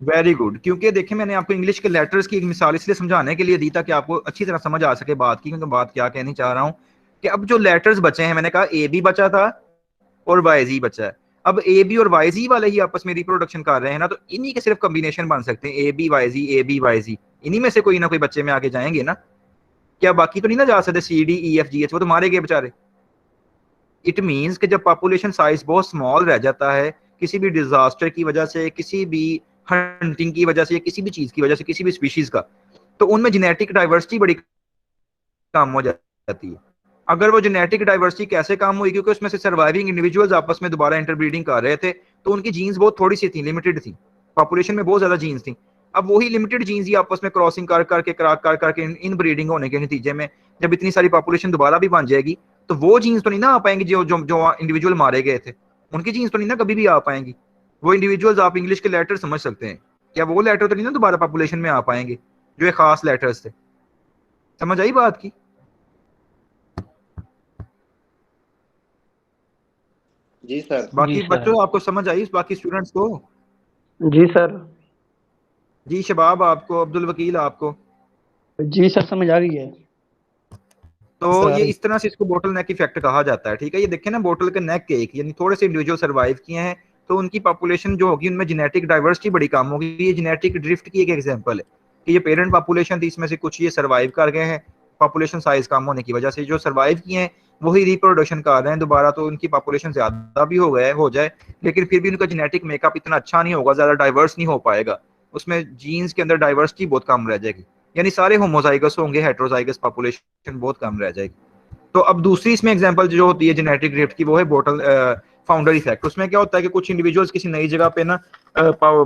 वेरी गुड, क्योंकि देखिए मैंने आपको इंग्लिश के लेटर्स की एक मिसाल इसलिए समझाने के लिए दी ताकि आपको अच्छी तरह समझ आ सके बात की, क्योंकि बात क्या कहनी चाह रहा हूँ कि अब जो लेटर्स बचे हैं, मैंने कहा ए बी बचा था और वाई जी बचा है। अब ए बी और वाई जी वाले ही आपस में रिप्रोडक्शन कर रहे हैं ना, तो इन्हीं के सिर्फ कॉम्बिनेशन बन सकते हैं, A B Y G, A B Y G, इन्हीं में से कोई ना कोई बच्चे में आगे जाएंगे ना। क्या बाकी तो नहीं ना जा सकते, C D E F G H, वो तो मारे गए बेचारे। इट मीन्स कि जब पॉपुलेशन साइज बहुत स्मॉल रह जाता है किसी भी डिजास्टर की वजह से, किसी भी हंटिंग की वजह से, किसी भी चीज की वजह से, किसी भी स्पीशीज का, तो उनमें जेनेटिक डाइवर्सिटी बड़ी कम हो जाती है। अगर वो जेनेटिक डाइवर्सिटी कैसे कम हुई, क्योंकि उसमें से सर्वाइविंग इंडिविजुअल्स आपस में दोबारा इंटरब्रीडिंग कर रहे थे, तो उनकी जीन्स बहुत थोड़ी सी थी, लिमिटेड थी, पॉपुलेशन में बहुत ज्यादा जीन्स थी। अब वही लिमिटेड जीन्स ही आपस में क्रॉसिंग कर करके इन ब्रीडिंग होने के नतीजे में जब इतनी सारी पॉपुलेशन दोबारा भी बन जाएगी, तो वो जीन्स तो नहीं ना आ पाएंगी जो जो जो इंडिविजुअल मारे गए थे, उनकी जीन्स तो नहीं ना कभी भी आ पाएंगी। वो इंडिविजुअल्स आप इंग्लिश के लेटर समझ सकते हैं, क्या वो लेटर तो नहीं ना दोबारा पॉपुलेशन में आ पाएंगे जो एक खास लेटर्स थे। समझ आई बात की? जी सर। बाकी जी सर। बच्चों आपको समझ आई, बाकी स्टूडेंट्स को? जी सर। जी शबाब आपको, अब्दुल वकील आपको? जी सर समझ आ गई है। तो ये इस तरह से इसको बोटल नेक इफेक्ट कहा जाता है। ठीक है, ये देखें ना बोटल के नेक के एक यानी थोड़े से इंडिविजुअल सर्वाइव किए हैं, तो उनकी पॉपुलेशन जो होगी उनमें जेनेटिक डाइवर्सिटी बड़ी कम होगी। ये जेनेटिक ड्रिफ्ट की एक एग्जांपल है कि ये पेरेंट पॉपुलेशन थी, इसमें से कुछ ये सर्वाइव कर गए हैं पॉपुलेशन साइज कम होने की वजह से, जो सर्वाइव किए हैं वही रिप्रोडक्शन कर रहे हैं दोबारा, तो उनकी पॉपुलेशन ज्यादा भी हो जाए लेकिन फिर भी उनका जेनेटिक मेकअप इतना अच्छा नहीं होगा, ज्यादा डाइवर्स नहीं हो पाएगा, उसमें जीन्स के अंदर डाइवर्सिटी बहुत कम रह जाएगी, यानी सारे होमोजाइगस होंगे, हेट्रोजाइगस पॉपुलेशन बहुत कम रह जाएगी। तो अब दूसरी इसमें एग्जांपल जो होती है जेनेटिक ड्रिफ्ट की, वो है बोटल फाउंडर इफेक्ट। उसमें क्या होता है कि कुछ इंडिविजुअल्स किसी नई जगह पे ना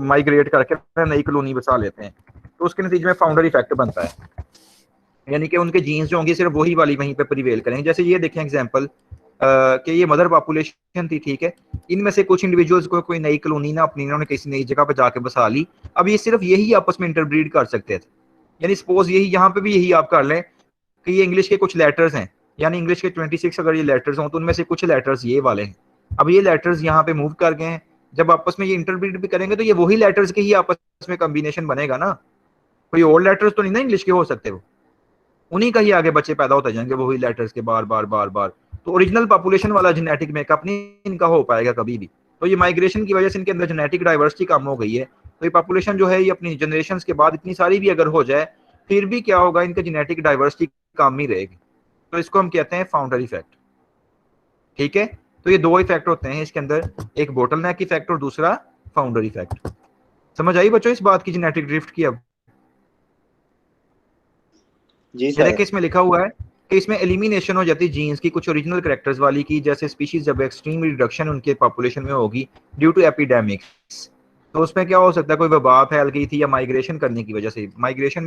माइग्रेट करके नई कॉलोनी बसा लेते हैं, तो उसके नतीजे में फाउंडर इफेक्ट बनता है, यानी कि उनके जीन्स जो होंगे सिर्फ वही वाली वहीं पे प्रिवेल करेंगे। जैसे ये देखें एग्जांपल कि ये मदर पॉपुलेशन थी, ठीक है, इनमें से कुछ इंडिविजुअल्स को कोई नई कॉलोनी ना अपनी इन्होंने किसी नई जगह पे जाके बसा ली। अब ये सिर्फ यही आपस में इंटरब्रीड कर सकते थे, यानी सपोज यही यहाँ पे भी यही आप कर लें कि ये इंग्लिश के कुछ लेटर्स हैं, यानी इंग्लिश के 26 अगर ये लेटर्स हों तो उनमें से कुछ लेटर्स ये वाले हैं। अब ये लेटर्स यहाँ पे मूव कर गए हैं, जब आपस में ये इंटरब्रीड भी करेंगे तो ये वही लेटर्स के ही आपस में कॉम्बिनेशन बनेगा ना, कोई और लेटर्स तो नहीं ना इंग्लिश के हो सकते, वो उन्हीं का ही आगे बच्चे पैदा होते जाएंगे वही लेटर्स के बार बार बार बार। तो ओरिजिनल पॉपुलेशन वाला जेनेटिक मेकअप नहीं इनका हो पाएगा कभी भी। तो ये माइग्रेशन की वजह से इनके अंदर जेनेटिक डाइवर्सिटी कम हो गई है, तो ये पॉपुलेशन जो है ये अपनी जनरेशन के बाद इतनी सारी भी अगर हो जाए फिर भी क्या होगा, इनका जेनेटिक डाइवर्सिटी कम ही रहेगी। तो इसको हम कहते हैं फाउंडर इफेक्ट। ठीक है, तो ये दो इफेक्ट होते हैं इसके अंदर, एक बोटल नेक इफेक्ट और दूसरा फाउंडर इफेक्ट। समझ आई बच्चों इस बात की जेनेटिक ड्रिफ्ट की? अब जी सर। देखिए इसमें लिखा हुआ है कि इसमें एलिमिनेशन हो जाती है जीन्स की कुछ ओरिजिनल कैरेक्टर्स वाली की, जैसे स्पीशीज जब एक्सट्रीम रिडक्शन उनके पॉपुलेशन में होगी ड्यू टू एपिडेमिक्स, तो उसमें क्या हो सकता है कोई वबा फैल गई थी या माइग्रेशन करने की वजह से। माइग्रेशन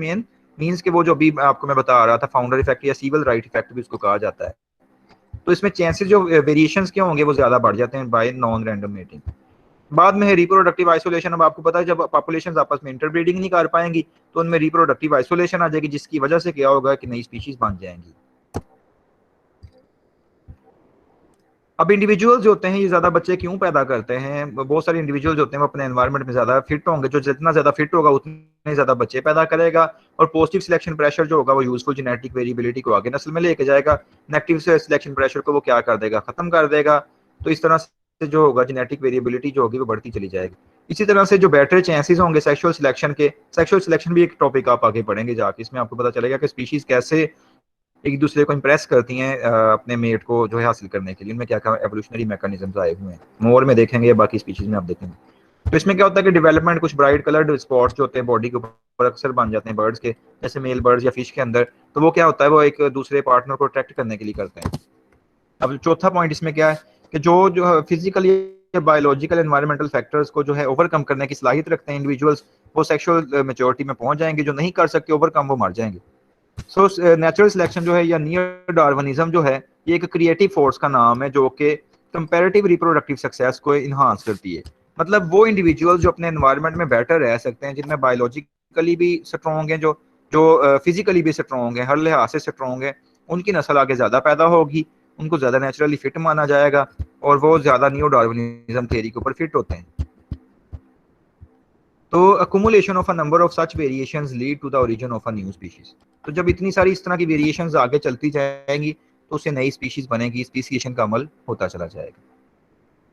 मीन्स कि वो जो अभी आपको मैं बता रहा था फाउंडर इफेक्ट या सीवल राइट इफेक्ट भी उसको कहा जाता है। तो इसमें चांसेस जो वेरिएशंस के होंगे वो ज्यादा बढ़ जाते हैं बाय नॉन रैंडम मेटिंग। बाद में है रिप्रोडक्टिव आइसोलेशन। अब आपको पता है जब पॉपुलेशंस आपस में इंटरब्रीडिंग नहीं कर पाएंगी तो उनमें रिप्रोडक्टिव आइसोलेशन आ जाएगी, जिसकी वजह से क्या होगा कि नई स्पीशीज बन जाएंगी। अब इंडिविजुअल्स जो होते हैं ये ज़्यादा बच्चे क्यों पैदा करते हैं, बहुत सारे इंडिविजुअल्स होते हैं वो अपने एनवायरनमेंट में ज़्यादा फिट होंगे, जो जितना ज़्यादा फिट होगा उतने ज़्यादा बच्चे पैदा करेगा, और पॉजिटिव सिलेक्शन प्रेशर जो होगा वो यूजफुल जेनेटिक वेरिएबिलिटी को आगे नस्ल में लेके जाएगा, नेगेटिव सिलेक्शन प्रेशर को वो क्या कर देगा, खत्म कर देगा। तो इस तरह से जो होगा जेनेटिक वेरिएबिलिटी जो होगी वो बढ़ती चली जाएगी। इसी तरह से जो बेटर चांसेस होंगे सेक्सुअल सिलेक्शन के, सेक्सुअल सिलेक्शन भी एक टॉपिक आप आगे पढ़ेंगे जाके, इसमें आपको पता चलेगा कि स्पीशीज कैसे एक दूसरे को इम्प्रेस करती हैं अपने मेट को जो है हासिल करने के लिए, उनमें क्या क्या एवोल्यूशनरी मैकेनिज्म्स आए हुए हैं, मोर में देखेंगे या बाकी स्पीशीज में आप देखेंगे। तो इसमें क्या होता है कि डेवलपमेंट कुछ ब्राइट कलर्ड स्पॉट्स जो होते हैं बॉडी के ऊपर अक्सर बन जाते हैं बर्ड्स के, जैसे मेल बर्ड्स या फिश के अंदर, तो वो क्या होता है वो एक दूसरे पार्टनर को अट्रैक्ट करने के लिए करते हैं। अब चौथा पॉइंट इसमें क्या है कि जो फिजिकली या बायोलॉजिकल एनवायरमेंटल फैक्टर्स को जो है ओवरकम करने की सलाहियत रखते हैं इंडिविजुअल्स, वो सेक्सुअल मैच्योरिटी में पहुंच जाएंगे, जो नहीं कर सकते ओवरकम वो मर जाएंगे। सो नेचुरल सिलेक्शन जो है या नियर डार्विनिज्म जो है ये एक क्रिएटिव फोर्स का नाम है जो कि कंपैरेटिव रिप्रोडक्टिव सक्सेस को इन्हांस करती है। मतलब वो इंडिविजुअल्स जो अपने एनवायरनमेंट में बेटर रह सकते हैं, जिनमें बायोलॉजिकली भी स्ट्रॉन्ग हैं, जो फिजिकली भी स्ट्रॉन्ग हैं, हर लिहाज से स्ट्रॉन्ग है, उनकी नस्ल आगे ज़्यादा पैदा होगी, उनको ज़्यादा नेचुरली फिट माना जाएगा और वो ज़्यादा नियो डार्विनिज्म थ्योरी के ऊपर फिट होते हैं। तो accumulation of a number of such variations lead to the origin of a new species। तो जब इतनी सारी इस तरह की वेरिएशंस आगे चलती जाएंगी तो उससे नई स्पीशीज बनेगी, स्पीसीएशन का अमल होता चला जाएगा।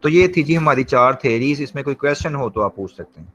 तो ये थी जी हमारी 4 थ्योरीज, इसमें कोई क्वेश्चन हो तो आप पूछ सकते हैं।